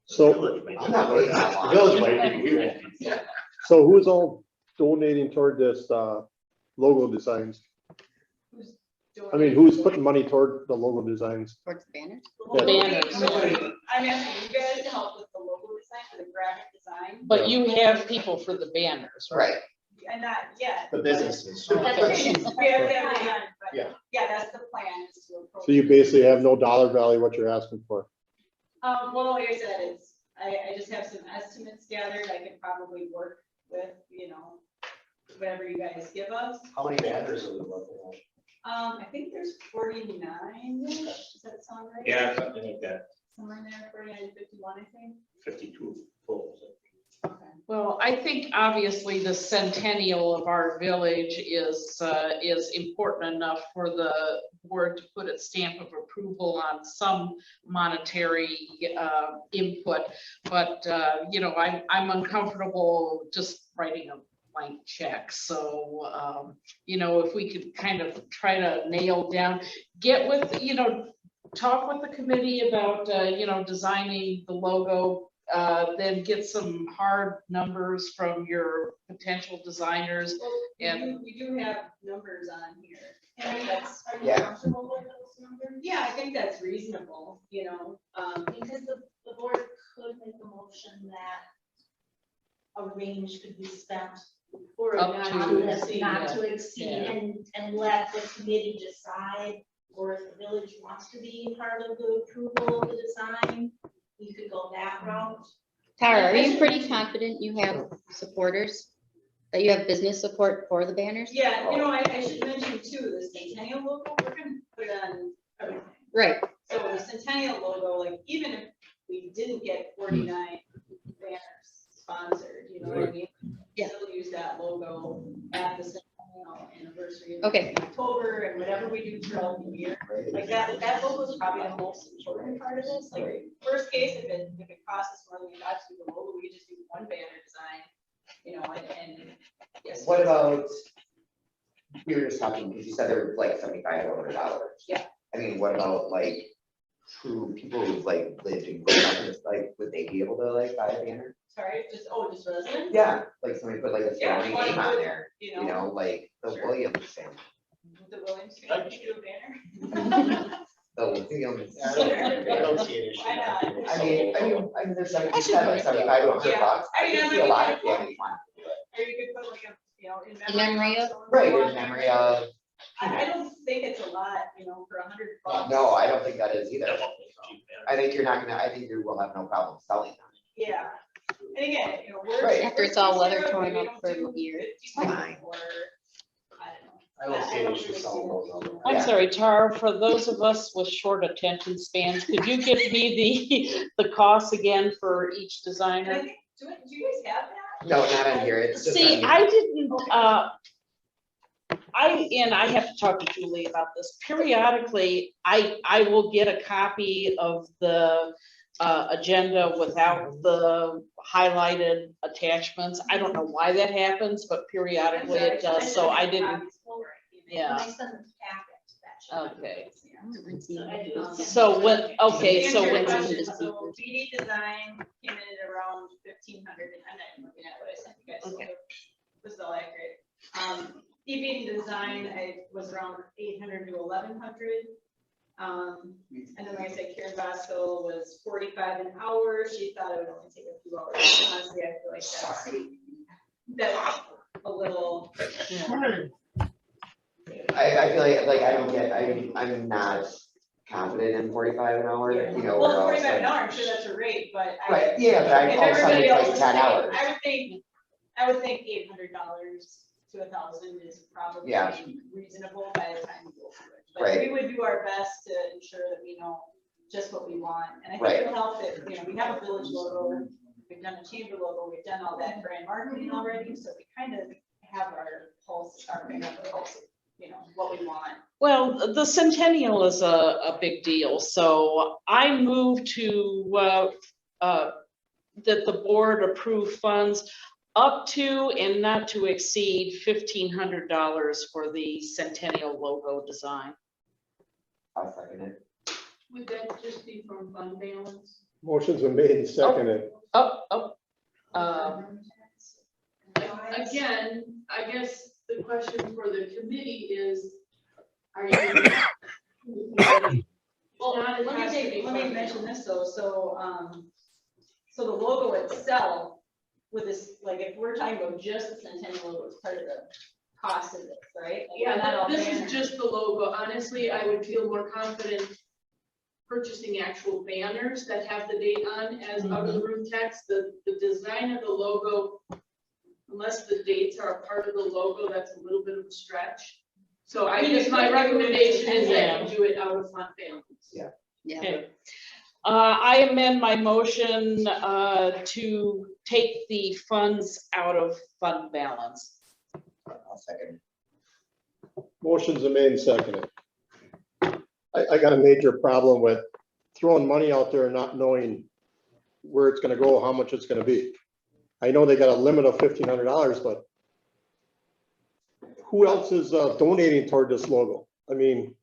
[SPEAKER 1] So,
[SPEAKER 4] I'm not waiting that long. Village might be, we won't be.
[SPEAKER 1] so who's all donating toward this, logo designs? I mean, who's putting money toward the logo designs?
[SPEAKER 8] Towards the banners?
[SPEAKER 5] The banners.
[SPEAKER 9] I'm asking you guys to help with the logo design, for the graphic design,
[SPEAKER 5] But you have people for the banners, right?
[SPEAKER 4] Right,
[SPEAKER 9] and not yet.
[SPEAKER 4] the businesses.
[SPEAKER 9] We have to have it done, but
[SPEAKER 4] Yeah.
[SPEAKER 9] yeah, that's the plan, is to approach.
[SPEAKER 1] So you basically have no dollar value what you're asking for.
[SPEAKER 9] Well, like I said, it's, I just have some estimates gathered, I could probably work with, you know, whatever you guys give us.
[SPEAKER 4] How many banners are we looking at?
[SPEAKER 9] I think there's 49, does that sound right?
[SPEAKER 6] Yeah, something like that,
[SPEAKER 9] Somewhere in there, 49, 51, I think.
[SPEAKER 6] 52 poles.
[SPEAKER 9] Okay.
[SPEAKER 5] Well, I think obviously the centennial of our village is important enough for the board to put its stamp of approval on some monetary input. But, you know, I'm uncomfortable just writing a blank check. So, you know, if we could kind of try to nail down, get with, you know, talk with the committee about, you know, designing the logo, then get some hard numbers from your potential designers. And
[SPEAKER 9] We do have numbers on here. And that's, are you
[SPEAKER 4] Yeah.
[SPEAKER 9] comfortable with those numbers? Yeah, I think that's reasonable, you know,
[SPEAKER 2] Because the board could make a motion that a range could be spent
[SPEAKER 10] Or
[SPEAKER 5] Up
[SPEAKER 10] not
[SPEAKER 5] to-
[SPEAKER 2] on
[SPEAKER 10] to
[SPEAKER 2] this,
[SPEAKER 10] exceed,
[SPEAKER 2] not
[SPEAKER 10] yeah.
[SPEAKER 2] to exceed,
[SPEAKER 5] Yeah.
[SPEAKER 2] and let the committee decide, or if the village wants to be part of the approval of the design, we could go that route.
[SPEAKER 8] Tara, are you pretty confident you have supporters? That you have business support for the banners?
[SPEAKER 9] yeah, you know, I should mention too, the Centennial logo, we're gonna put it on everything.
[SPEAKER 8] Right,
[SPEAKER 9] So the Centennial logo, like, even if we didn't get 49 banners sponsored, you know what I mean?
[SPEAKER 8] Yeah.
[SPEAKER 9] Still use that logo at the Centennial anniversary in
[SPEAKER 8] Okay.
[SPEAKER 9] October, and whatever we do throughout the year. Like that logo is probably the most important part of this, like, worst case, if it costs us more than we got to do the logo, we could just do one banner design, you know, and yes.
[SPEAKER 4] What about, we were just talking, because you said there were like $7,500.
[SPEAKER 9] Yeah.
[SPEAKER 4] I mean, what about like true people who've like lived in Grand Rapids, like, would they be able to like buy a banner?
[SPEAKER 9] Sorry, just residents?
[SPEAKER 4] Yeah, like somebody put like a
[SPEAKER 9] Yeah,
[SPEAKER 4] family
[SPEAKER 9] well,
[SPEAKER 4] name on there,
[SPEAKER 9] You
[SPEAKER 4] you know, like the
[SPEAKER 9] Sure.
[SPEAKER 4] Williams family.
[SPEAKER 9] The Williams family should do a banner.
[SPEAKER 4] The Williams.
[SPEAKER 9] I don't see an issue. Why not?
[SPEAKER 4] I mean, there's 75 to $100
[SPEAKER 9] Yeah. I mean,
[SPEAKER 4] I can
[SPEAKER 9] I'm
[SPEAKER 4] see a
[SPEAKER 9] looking
[SPEAKER 4] lot
[SPEAKER 9] at
[SPEAKER 4] of
[SPEAKER 9] it.
[SPEAKER 4] families want to do it.
[SPEAKER 9] Or you could put like a, you know, in
[SPEAKER 8] In memory of?
[SPEAKER 9] someone.
[SPEAKER 4] Right, in memory of,
[SPEAKER 9] I don't think it's a lot, you know, for $100.
[SPEAKER 4] no, I don't think that is either. I think you're not gonna, I think you will have no problem selling them.
[SPEAKER 9] Yeah, and again, you know, we're.
[SPEAKER 4] Right.
[SPEAKER 8] After it's all weather
[SPEAKER 9] we're-
[SPEAKER 8] torn
[SPEAKER 9] we
[SPEAKER 8] up
[SPEAKER 9] don't
[SPEAKER 8] for a
[SPEAKER 9] do
[SPEAKER 8] year.
[SPEAKER 9] 50
[SPEAKER 4] Fine.
[SPEAKER 9] Or, I don't know.
[SPEAKER 7] I don't see an
[SPEAKER 9] don't
[SPEAKER 7] issue
[SPEAKER 9] really
[SPEAKER 7] selling
[SPEAKER 9] see
[SPEAKER 7] those
[SPEAKER 9] it.
[SPEAKER 7] on.
[SPEAKER 5] I'm
[SPEAKER 4] Yeah.
[SPEAKER 5] sorry, Tara, for those of us with short attention spans, could you give me the costs again for each
[SPEAKER 9] And I
[SPEAKER 5] designer?
[SPEAKER 9] think, do you guys have that?
[SPEAKER 4] No, not on here, it's just.
[SPEAKER 5] See,
[SPEAKER 4] on
[SPEAKER 5] I didn't, I have to talk to Julie about this. Periodically, I will get a copy of the agenda without the highlighted attachments. I don't know why that happens, but periodically it does, so I didn't, yeah.
[SPEAKER 2] When I send the packet, that should.
[SPEAKER 5] Okay.
[SPEAKER 2] Yeah.
[SPEAKER 5] So when, okay, so when,
[SPEAKER 9] So BD design came in at around 1,500, and I'm not even looking at what I sent you guys, so
[SPEAKER 5] Okay.
[SPEAKER 9] this is all accurate. EBD design, I was around 800 to 1,100. And then like I said, Karen Bosco was 45 an hour. She thought it would only take a few hours. Honestly, I feel like that's a little.
[SPEAKER 4] I feel like I don't get, I'm not confident in 45 an hour, you know.
[SPEAKER 9] Well,
[SPEAKER 4] where else,
[SPEAKER 9] 45 an
[SPEAKER 4] like-
[SPEAKER 9] hour, I'm sure that's a rate, but.
[SPEAKER 4] Right, yeah, but
[SPEAKER 9] If
[SPEAKER 4] all of a sudden
[SPEAKER 9] everybody
[SPEAKER 4] it's
[SPEAKER 9] else
[SPEAKER 4] like
[SPEAKER 9] is
[SPEAKER 4] 10
[SPEAKER 9] paying,
[SPEAKER 4] hours.
[SPEAKER 9] I would think $800 to 1,000 is probably
[SPEAKER 4] Yeah.
[SPEAKER 9] reasonable by the time you go through it. But
[SPEAKER 4] Right.
[SPEAKER 9] we would do our best to ensure that we know just what we want. And I think
[SPEAKER 4] Right.
[SPEAKER 9] it would help that, you know, we have a village logo, we've done a chamber logo, we've done all that brand marketing already, so we kind of have our pulse, our finger on the pulse, of, you know, what we want.
[SPEAKER 5] well, the centennial is a big deal, so I move to, that the board approve funds up to and not to exceed $1,500 for the centennial logo design.
[SPEAKER 4] I'll second it.
[SPEAKER 10] Would that just be from fund balance?
[SPEAKER 1] Motion's been made and seconded.
[SPEAKER 10] Again, I guess the question for the committee is, are you?
[SPEAKER 9] Well,
[SPEAKER 10] Not
[SPEAKER 9] let me
[SPEAKER 10] attached to
[SPEAKER 9] take,
[SPEAKER 10] the
[SPEAKER 9] let me
[SPEAKER 10] fund
[SPEAKER 9] mention
[SPEAKER 10] balance.
[SPEAKER 9] this though, so the logo itself, with this, like, if we're talking about just the centennial logo, it's part of the cost of this, right? Like,
[SPEAKER 10] Yeah,
[SPEAKER 9] not all
[SPEAKER 10] this
[SPEAKER 9] banners.
[SPEAKER 10] is just the logo. Honestly, I would feel more confident purchasing actual banners that have the date on as out of the room text. The design of the logo, unless the dates are a part of the logo, that's a little bit of a stretch. So I guess my recommendation is that you do it out of fund balance.
[SPEAKER 5] Okay. I amend my motion to take the funds out of fund balance.
[SPEAKER 4] I'll second.
[SPEAKER 1] Motion's been made and seconded. I got a major problem with throwing money out there and not knowing where it's gonna go, how much it's gonna be. I know they got a limit of $1,500, but who else is donating toward this logo? I mean,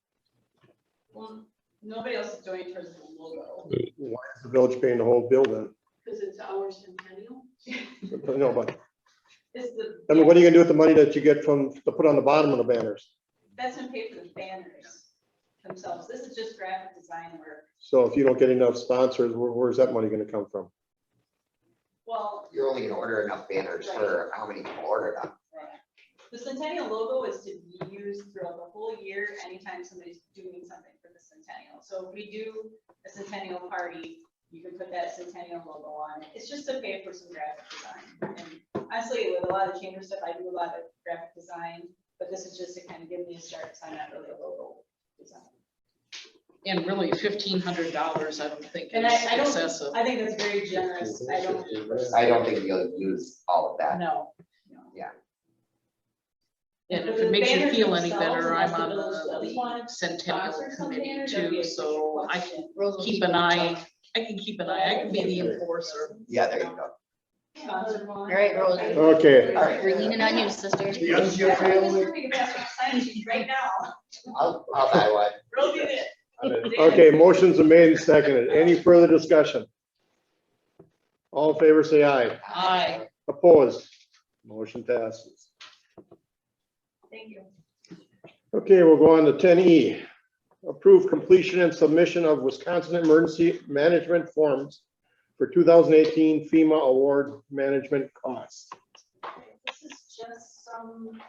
[SPEAKER 9] Well, nobody else is doing it towards the logo.
[SPEAKER 1] why is the village paying the whole bill then?
[SPEAKER 10] Because it's our centennial.
[SPEAKER 1] No, but,
[SPEAKER 9] It's the.
[SPEAKER 1] I mean, what are you gonna do with the money that you get from, to put on the bottom of the banners?
[SPEAKER 9] That's gonna pay for the banners themselves. This is just graphic design work.
[SPEAKER 1] So if you don't get enough sponsors, where's that money gonna come from?
[SPEAKER 9] Well,
[SPEAKER 4] You're only gonna order enough banners for how many people order them.
[SPEAKER 9] the centennial logo is to be used throughout the whole year, anytime somebody's doing something for the centennial. So if we do a centennial party, you can put that centennial logo on. It's just to pay for some graphic design. And honestly, with a lot of chamber stuff, I do a lot of graphic design, but this is just to kind of give me a start, because I'm not really a logo design.
[SPEAKER 5] And really $1,500, I don't think
[SPEAKER 9] And
[SPEAKER 5] is
[SPEAKER 9] I don't,
[SPEAKER 5] excessive.
[SPEAKER 9] I think that's very generous. I don't.
[SPEAKER 4] I don't think you'll use all of that.
[SPEAKER 5] No.
[SPEAKER 9] No.
[SPEAKER 4] Yeah.
[SPEAKER 5] And if
[SPEAKER 9] The
[SPEAKER 5] it makes you
[SPEAKER 9] banners
[SPEAKER 5] feel any
[SPEAKER 9] themselves,
[SPEAKER 5] better, I'm
[SPEAKER 9] unless the
[SPEAKER 5] on
[SPEAKER 9] village does want
[SPEAKER 5] the
[SPEAKER 9] to
[SPEAKER 5] centennial
[SPEAKER 9] sponsor some
[SPEAKER 5] committee
[SPEAKER 9] banners, that'd be
[SPEAKER 5] too,
[SPEAKER 9] a
[SPEAKER 5] so I
[SPEAKER 9] question.
[SPEAKER 5] can keep an eye, I can keep an eye, I can be the enforcer.
[SPEAKER 4] Yeah, there you go.
[SPEAKER 9] Sponsor one.
[SPEAKER 8] All right, Rose.
[SPEAKER 1] Okay.
[SPEAKER 4] All right.
[SPEAKER 8] We're leaning on you, sister.
[SPEAKER 1] Yes,
[SPEAKER 9] Yeah, I'm just gonna pass my sign sheet right now.
[SPEAKER 4] I'll buy one.
[SPEAKER 9] Roll it in.
[SPEAKER 1] Okay, motion's been made and seconded. Any further discussion? All in favor, say aye.
[SPEAKER 5] Aye.
[SPEAKER 1] Opposed? Motion passes.
[SPEAKER 9] Thank you.
[SPEAKER 1] Okay, we'll go on to 10E. Approve completion and submission of Wisconsin Emergency Management Forms for 2018 FEMA Award Management Costs.
[SPEAKER 2] This is just some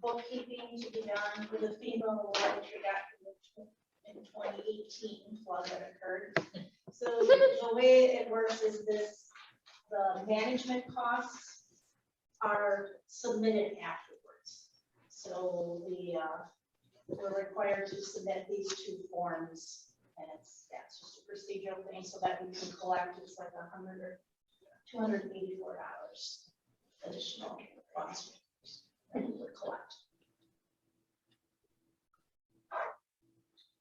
[SPEAKER 2] bookkeeping to be done for the FEMA award we got in 2018 flood that occurred. So the way it works is this, the management costs are submitted afterwards. So we're required to submit these two forms, and that's just a procedural thing so that we can collect. It's like $100 or $284 additional funds that we would collect.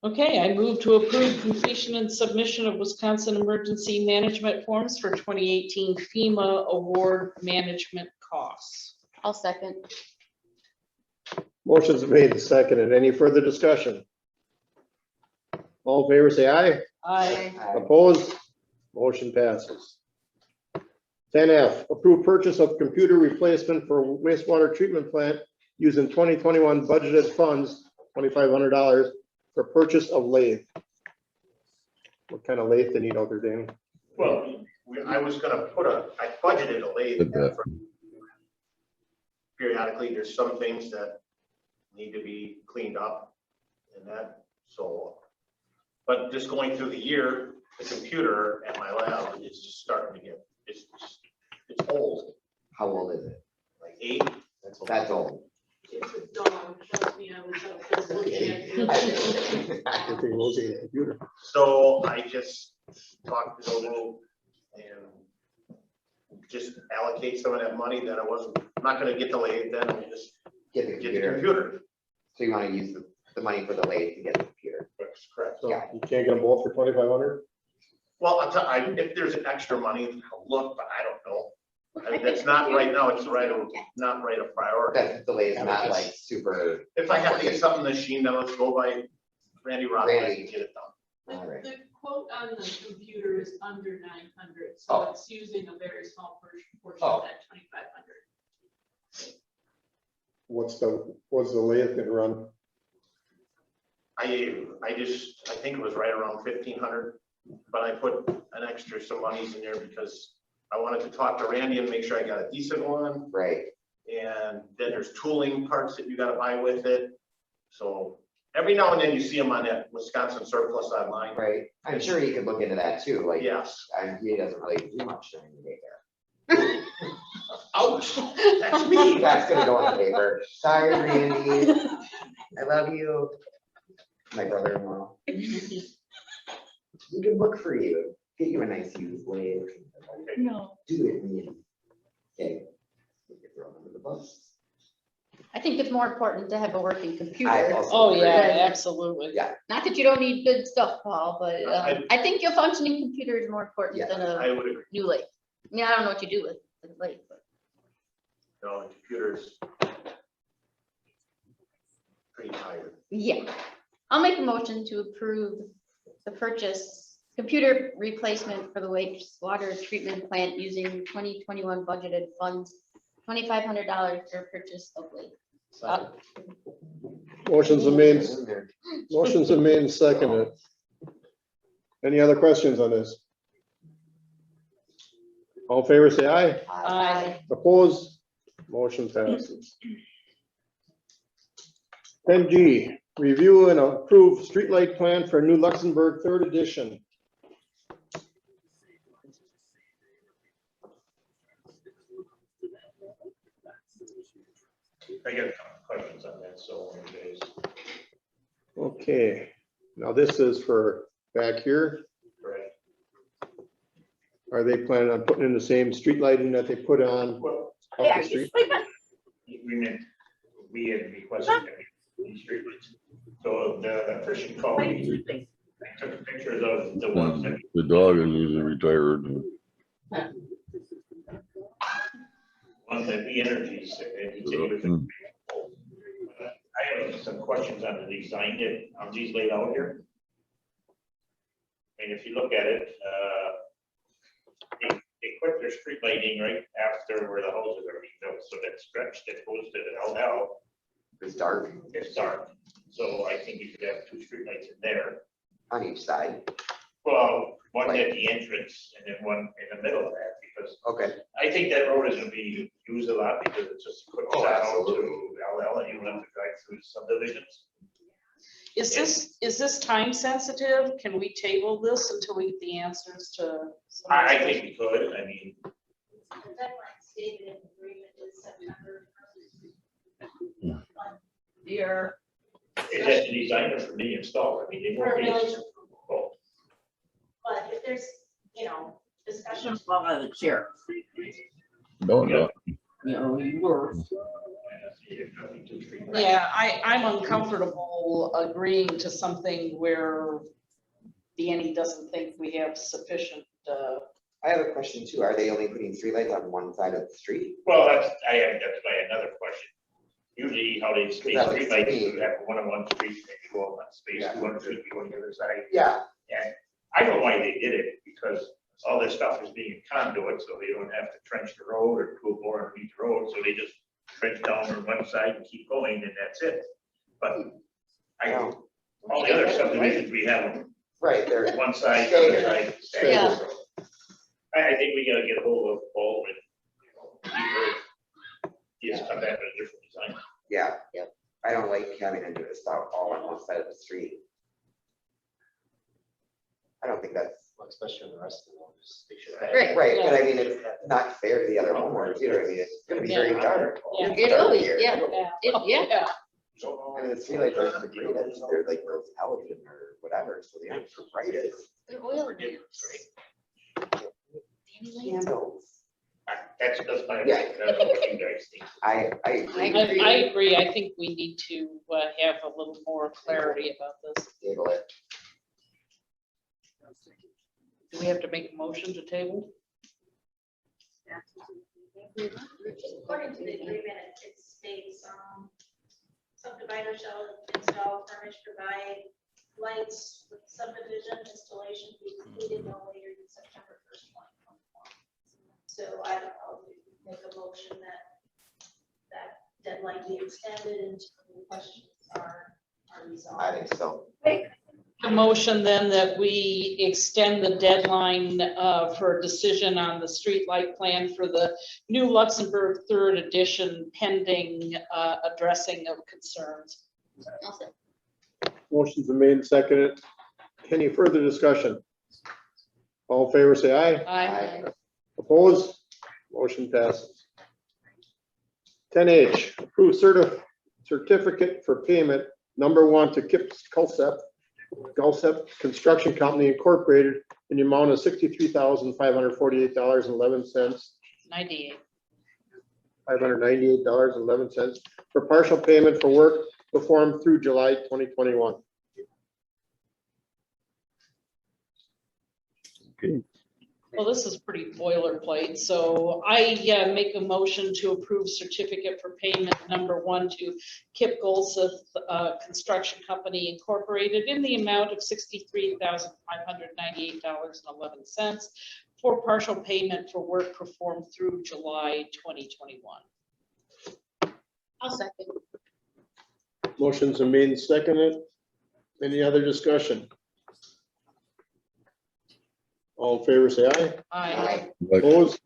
[SPEAKER 5] Okay, I move to approve completion and submission of Wisconsin Emergency Management Forms for 2018 FEMA Award Management Costs.
[SPEAKER 8] I'll second.
[SPEAKER 1] Motion's made and seconded. Any further discussion? All in favor, say aye.
[SPEAKER 5] I,
[SPEAKER 1] Opposed? Motion passes. 10F, approve purchase of computer replacement for wastewater treatment plant using 2021 budgeted funds, $2,500 for purchase of lathe. What kind of lathe they need out there, Danny?
[SPEAKER 12] Well, I was gonna I budgeted a lathe in there for periodically, there's some things that need to be cleaned up and that, so. But just going through the year, the computer at my lab is just starting to get, it's old,
[SPEAKER 4] How old is it?
[SPEAKER 12] like 8.
[SPEAKER 4] That's old.
[SPEAKER 10] It's a dog, trust me, I was up there looking at it.
[SPEAKER 1] I think we'll see the computer.
[SPEAKER 12] So I just talked to Zoho and just allocate some of that money that I'm not gonna get the lathe, then I'll just
[SPEAKER 4] Get the
[SPEAKER 12] get the
[SPEAKER 4] computer.
[SPEAKER 12] computer.
[SPEAKER 4] So you wanna use the money for the lathe to get the computer.
[SPEAKER 12] That's correct.
[SPEAKER 1] So you can't get them both for 2,500?
[SPEAKER 12] Well, if there's an extra money, I'll look, but I don't know. That's not right now, it's not right a priority.
[SPEAKER 4] That the lathe is not like super,
[SPEAKER 12] If I have to get something machined, then let's go by Randy Roberts
[SPEAKER 4] Randy.
[SPEAKER 12] and get it done.
[SPEAKER 4] all right.
[SPEAKER 10] The quote on the computer is under 900, so
[SPEAKER 4] Oh.
[SPEAKER 10] it's using a very small portion
[SPEAKER 4] Oh.
[SPEAKER 10] of that 2,500.
[SPEAKER 1] What's the lathe gonna run?
[SPEAKER 12] I think it was right around 1,500, but I put an extra some monies in there because I wanted to talk to Randy and make sure I got a decent one.
[SPEAKER 4] Right.
[SPEAKER 12] And then there's tooling parts that you gotta buy with it. So every now and then you see them on that Wisconsin surplus online.
[SPEAKER 4] Right. I'm sure he could look into that too, like,
[SPEAKER 12] Yes.
[SPEAKER 4] he doesn't really do much during the day there.
[SPEAKER 12] Ouch, that's me.
[SPEAKER 4] That's gonna go in the paper. Sorry, Randy. I love you. My brother-in-law. We can look for you, get you a nice used lathe.
[SPEAKER 10] No.
[SPEAKER 4] Do it, Randy. Okay. We can throw him under the bus.
[SPEAKER 8] I think it's more important to have a working
[SPEAKER 4] I
[SPEAKER 8] computer.
[SPEAKER 4] also
[SPEAKER 5] oh
[SPEAKER 4] agree.
[SPEAKER 5] yeah, absolutely.
[SPEAKER 4] Yeah.
[SPEAKER 8] Not that you don't need good stuff, Paul, but
[SPEAKER 12] I-
[SPEAKER 8] I think your functioning computer is more important
[SPEAKER 4] Yeah,
[SPEAKER 8] than
[SPEAKER 12] I
[SPEAKER 8] a
[SPEAKER 12] would agree.
[SPEAKER 8] new lathe. I mean, I don't know what you do with the lathe, but
[SPEAKER 12] No, the computer's pretty tired.
[SPEAKER 8] yeah. I'll make a motion to approve the purchase, computer replacement for the wastewater treatment plant using 2021 budgeted funds, $2,500 for purchase of lathe.
[SPEAKER 1] Motion's been made and seconded. Any other questions on this? All in favor, say aye.
[SPEAKER 5] I,
[SPEAKER 1] Opposed? Motion passes. 10G, review and approve streetlight plan for New Luxembourg 3rd edition.
[SPEAKER 6] I got a couple questions on that, so anyways.
[SPEAKER 1] Okay, now this is for back here.
[SPEAKER 6] Right.
[SPEAKER 1] Are they planning on putting in the same street lighting that they put on
[SPEAKER 6] Well,
[SPEAKER 1] up the street?
[SPEAKER 6] we had requested that these streetlights. So the person called me, I took pictures of the ones that,
[SPEAKER 13] The dog is usually retired.
[SPEAKER 6] ones that the energies. I have some questions on the design that, on these laid out here. And if you look at it, they quit their street lighting right after where the houses are being built, so that stretch that goes to the LL.
[SPEAKER 4] It's dark
[SPEAKER 6] It's dark, so I think you could have 2 street lights in there.
[SPEAKER 4] on each side.
[SPEAKER 6] Well, one at the entrance and then one in the middle of that, because
[SPEAKER 4] Okay.
[SPEAKER 6] I think that road is gonna be used a lot because it's just a quick
[SPEAKER 4] Oh,
[SPEAKER 6] shot out
[SPEAKER 4] absolutely.
[SPEAKER 6] to LL and you don't have to drive through subdivisions.
[SPEAKER 5] is this time sensitive? Can we table this until we get the answers to? some of
[SPEAKER 6] I
[SPEAKER 5] these
[SPEAKER 6] think we could, I mean,
[SPEAKER 2] The deadline stated in the agreement is September.
[SPEAKER 5] Year.
[SPEAKER 6] it has to be designed for the install, I mean, they
[SPEAKER 2] For
[SPEAKER 6] won't be.
[SPEAKER 2] village approval.
[SPEAKER 6] Oh,
[SPEAKER 2] But if there's, discussion.
[SPEAKER 13] No, no.
[SPEAKER 6] yeah,
[SPEAKER 5] Yeah, I'm uncomfortable agreeing to something where Danny doesn't think we have sufficient,
[SPEAKER 4] I have a question too. Are they only putting streetlights on one side of the street?
[SPEAKER 6] Well, that's another question. Usually how they space
[SPEAKER 4] That would
[SPEAKER 6] streetlights,
[SPEAKER 4] be-
[SPEAKER 6] you have one on one street, maybe go on one space,
[SPEAKER 4] Yeah.
[SPEAKER 6] 200 feet, go on the other side.
[SPEAKER 4] Yeah.
[SPEAKER 6] And I know why they did it, because all this stuff is being conduit, so they don't have to trench the road or do a bore underneath the road, so they just trench down on one side and keep going, and that's it. But all the other subdivisions we have,
[SPEAKER 4] Right, they're,
[SPEAKER 6] one side, the other side.
[SPEAKER 8] Yeah.
[SPEAKER 6] I think we gotta get a hold of Paul and, just come back with a different design.
[SPEAKER 4] yeah.
[SPEAKER 8] Yep.
[SPEAKER 4] I don't like having to do this stuff all on one side of the street. I don't think that's.
[SPEAKER 12] Especially in the rest of the ones. They should have-
[SPEAKER 8] Right.
[SPEAKER 4] Right, but I mean, it's not fair to the other homeowners either. I mean, it's gonna be very dark.
[SPEAKER 5] Yeah.
[SPEAKER 4] It's
[SPEAKER 8] It
[SPEAKER 4] dark
[SPEAKER 8] will be,
[SPEAKER 4] here.
[SPEAKER 8] yeah. Yeah.
[SPEAKER 4] I mean, the streetlights aren't the greatest. They're like those halogen or whatever, so they aren't the brightest.
[SPEAKER 8] They're oil lamps.
[SPEAKER 4] Candles.
[SPEAKER 6] That's my,
[SPEAKER 4] Yeah.
[SPEAKER 6] that's what you guys think.
[SPEAKER 4] I agree.
[SPEAKER 5] I agree. I think we need to have a little more clarity about this.
[SPEAKER 4] Table it.
[SPEAKER 5] Do we have to make a motion to table?
[SPEAKER 2] According to the agreement, it states, subdivider shall install, furnish, provide lights with subdivision installation be completed no later than September 1st, 2024. So I don't know, if we make a motion that deadline be extended until the questions are resolved.
[SPEAKER 4] I think so.
[SPEAKER 5] A motion then that we extend the deadline for a decision on the streetlight plan for the new Luxembourg third edition pending addressing of concerns.
[SPEAKER 1] Motion's been made and seconded. Any further discussion? All in favor, say aye.
[SPEAKER 5] I
[SPEAKER 1] Opposed? Motion passes. 10H, approve certificate for payment number 1 to Kip Gulsep Construction Company Incorporated in the amount of $63,548.11,
[SPEAKER 5] 98.
[SPEAKER 1] $598.11 for partial payment for work performed through July 2021.
[SPEAKER 13] Okay,
[SPEAKER 5] Well, this is pretty boilerplate, so I make a motion to approve certificate for payment number 1 to Kip Golseth Construction Company Incorporated in the amount of $63,598.11 for partial payment for work performed through July 2021.
[SPEAKER 8] I'll second.
[SPEAKER 1] Motion's been made and seconded. Any other discussion? All in favor, say aye.
[SPEAKER 5] Aye.
[SPEAKER 13] like,
[SPEAKER 1] Opposed?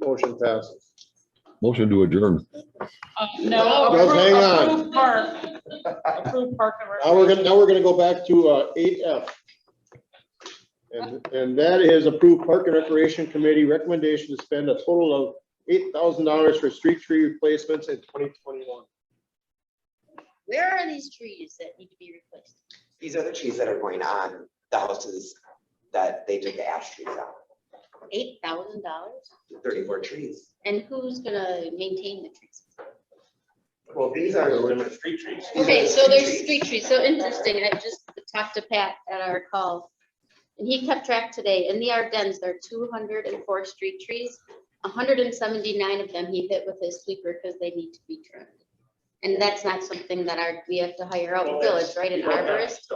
[SPEAKER 1] Motion passes.
[SPEAKER 13] motion to adjourn.
[SPEAKER 5] No,
[SPEAKER 1] Just hang on.
[SPEAKER 5] approve park. Approve park and
[SPEAKER 1] Now we're gonna go back to 8F. And that is approved Park and Recreation Committee recommendation to spend a total of $8,000 for street tree replacements in 2021.
[SPEAKER 8] Where are these trees that need to be replaced?
[SPEAKER 4] These are the trees that are going on the houses that they took the ash trees out.
[SPEAKER 8] $8,000?
[SPEAKER 4] 34 trees.
[SPEAKER 8] And who's gonna maintain the trees?
[SPEAKER 4] Well, these are.
[SPEAKER 12] Street trees.
[SPEAKER 8] Okay, so there's street trees, so interesting, I just talked to Pat at our call. And he kept track today, in the Ardennes, there are 204 street trees. 179 of them he hit with his sweeper because they need to be trimmed. And that's not something that we have to hire out in the village, right, an arborist?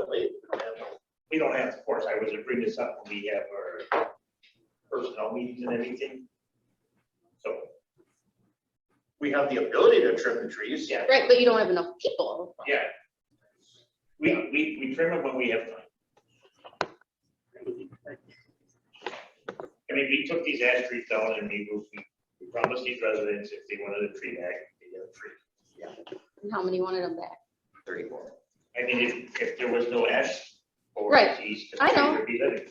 [SPEAKER 6] We don't have, of course, I was gonna bring this up when we have our personnel meetings and everything. So,
[SPEAKER 12] We have the ability to trim the trees.
[SPEAKER 6] yeah,
[SPEAKER 8] Right, but you don't have enough people.
[SPEAKER 6] yeah. We trim them when we have time. I mean, we took these ash trees down and we promised these residents if they wanted a tree back, they get a tree.
[SPEAKER 8] And how many wanted them back?
[SPEAKER 4] 34.
[SPEAKER 6] I mean, if there was no ash or
[SPEAKER 8] Right,
[SPEAKER 6] trees, the
[SPEAKER 8] I
[SPEAKER 6] tree
[SPEAKER 8] know.
[SPEAKER 6] would be living.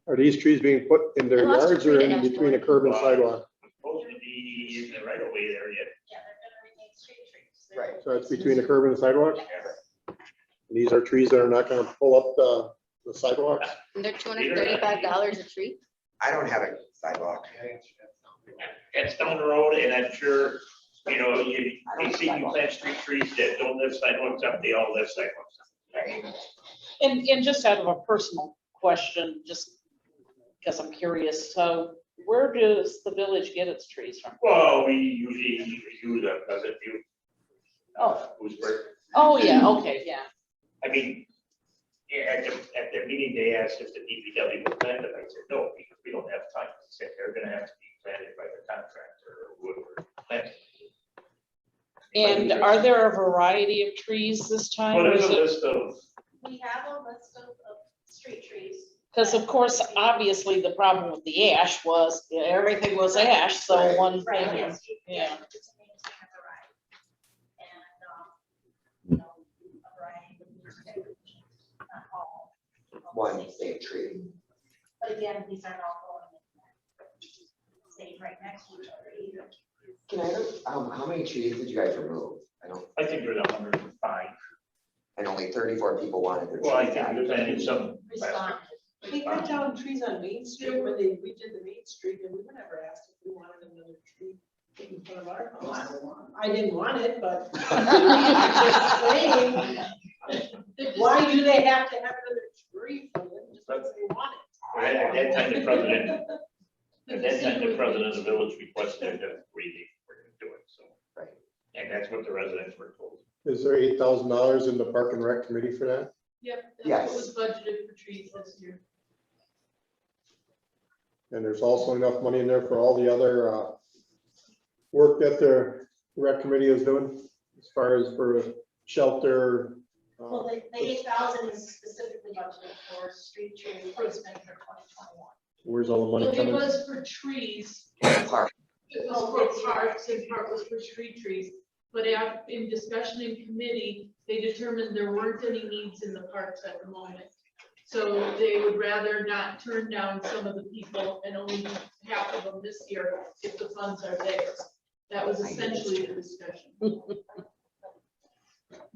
[SPEAKER 1] Are these trees being put in their
[SPEAKER 8] It must
[SPEAKER 1] yards or
[SPEAKER 8] be
[SPEAKER 1] in
[SPEAKER 8] the
[SPEAKER 1] between a
[SPEAKER 8] ash
[SPEAKER 1] curb and sidewalk?
[SPEAKER 6] Supposed to be in the right of way there yet.
[SPEAKER 2] Yeah, they're gonna remain street trees.
[SPEAKER 4] Right.
[SPEAKER 1] So it's between the curb and the sidewalk? These are trees that are not gonna pull up the sidewalks?
[SPEAKER 8] And they're $235 a tree?
[SPEAKER 4] I don't have a sidewalk.
[SPEAKER 6] It's down the road and I'm sure You know, you see, you plant street trees that don't live sidewalks up, they all live sidewalks up.
[SPEAKER 4] Right.
[SPEAKER 5] And just out of a personal question, just because I'm curious, so where does the village get its trees from?
[SPEAKER 6] Well, we usually use a Pleasant View. Who's work.
[SPEAKER 5] Oh, yeah, okay, yeah.
[SPEAKER 6] I mean, yeah, at the meeting, they asked if the DPW would plant it. I said, no, because we don't have time. I said, they're gonna have to be planted by the contractor or whoever plants.
[SPEAKER 5] And are there a variety of trees this time?
[SPEAKER 6] Well, there's a list of,
[SPEAKER 2] We have a list of street trees.
[SPEAKER 5] Because of course, obviously, the problem with the ash was, everything was ash, so
[SPEAKER 4] Right.
[SPEAKER 5] one
[SPEAKER 2] Right,
[SPEAKER 5] thing,
[SPEAKER 2] yes,
[SPEAKER 5] yeah.
[SPEAKER 2] it's a maintain a variety. And, you know, a variety of not all.
[SPEAKER 4] One same tree.
[SPEAKER 2] But again, these aren't all going in stay right next to each other either.
[SPEAKER 4] Can I know, how many trees did you guys remove?
[SPEAKER 6] I think there's 105.
[SPEAKER 4] And only 34 people wanted their trees.
[SPEAKER 6] Well, I think
[SPEAKER 4] out.
[SPEAKER 6] we planted some.
[SPEAKER 2] Respond.
[SPEAKER 11] We cut down trees on Main Street when they redid the Main Street, and we were never asked if we wanted another tree in front of our house. I didn't want it, but just saying, why do they have to have another tree for them just because they want it?
[SPEAKER 6] At that time, the president, of the village requested that we were gonna do it, so.
[SPEAKER 4] Right.
[SPEAKER 6] And that's what the residents were told.
[SPEAKER 1] Is there $8,000 in the Park and Rec committee for that?
[SPEAKER 10] Yep,
[SPEAKER 4] Yes.
[SPEAKER 10] that's what was budgeted for trees this year.
[SPEAKER 1] And there's also enough money in there for all the other work that the rec committee is doing, as far as for shelter.
[SPEAKER 2] Well, the 8,000 is specifically budgeted for street tree replacement for 2021.
[SPEAKER 1] Where's all the money
[SPEAKER 10] Well, it
[SPEAKER 1] coming?
[SPEAKER 10] was for trees.
[SPEAKER 4] Park.
[SPEAKER 10] It was for parks and part was for street trees. But in discussion in committee, they determined there weren't any needs in the parks at the moment. So they would rather not turn down some of the people and only do half of them this year if the funds are there. That was essentially the discussion.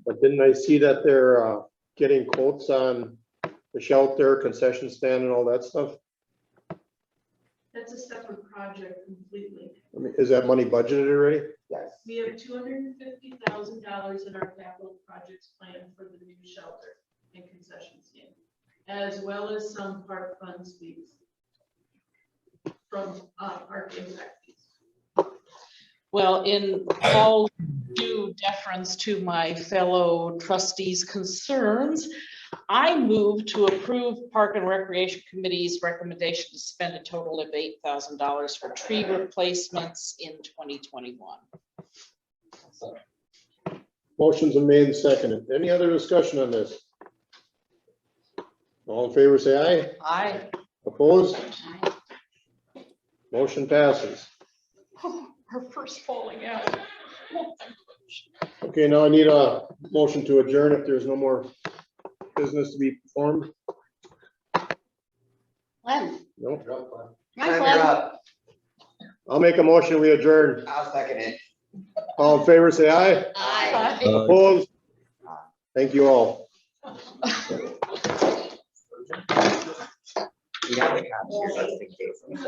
[SPEAKER 1] But didn't I see that they're getting quotes on the shelter, concession stand and all that stuff?
[SPEAKER 10] That's a separate project completely.
[SPEAKER 1] I mean, is that money budgeted already?
[SPEAKER 4] Yes.
[SPEAKER 10] We have $250,000 in our capital projects plan for the new shelter and concession stand, as well as some park funds fees from park impact fees.
[SPEAKER 5] Well, in all due deference to my fellow trustees' concerns, I move to approve Park and Recreation Committee's recommendation to spend a total of $8,000 for tree replacements in 2021.
[SPEAKER 1] Motion's been made and seconded. Any other discussion on this? All in favor, say aye. Opposed? Motion passes.
[SPEAKER 5] Her first falling out.
[SPEAKER 1] Okay, now I need a motion to adjourn if there's no more business to be performed.
[SPEAKER 8] Glenn.
[SPEAKER 1] No.
[SPEAKER 8] Come on,
[SPEAKER 4] Time, you're
[SPEAKER 8] Glenn.
[SPEAKER 4] up.
[SPEAKER 1] I'll make a motion, we adjourn.
[SPEAKER 4] I'll second it.
[SPEAKER 1] All in favor, say aye.
[SPEAKER 8] Aye.
[SPEAKER 1] Opposed? Thank you all.
[SPEAKER 4] You got the cops here, just in case.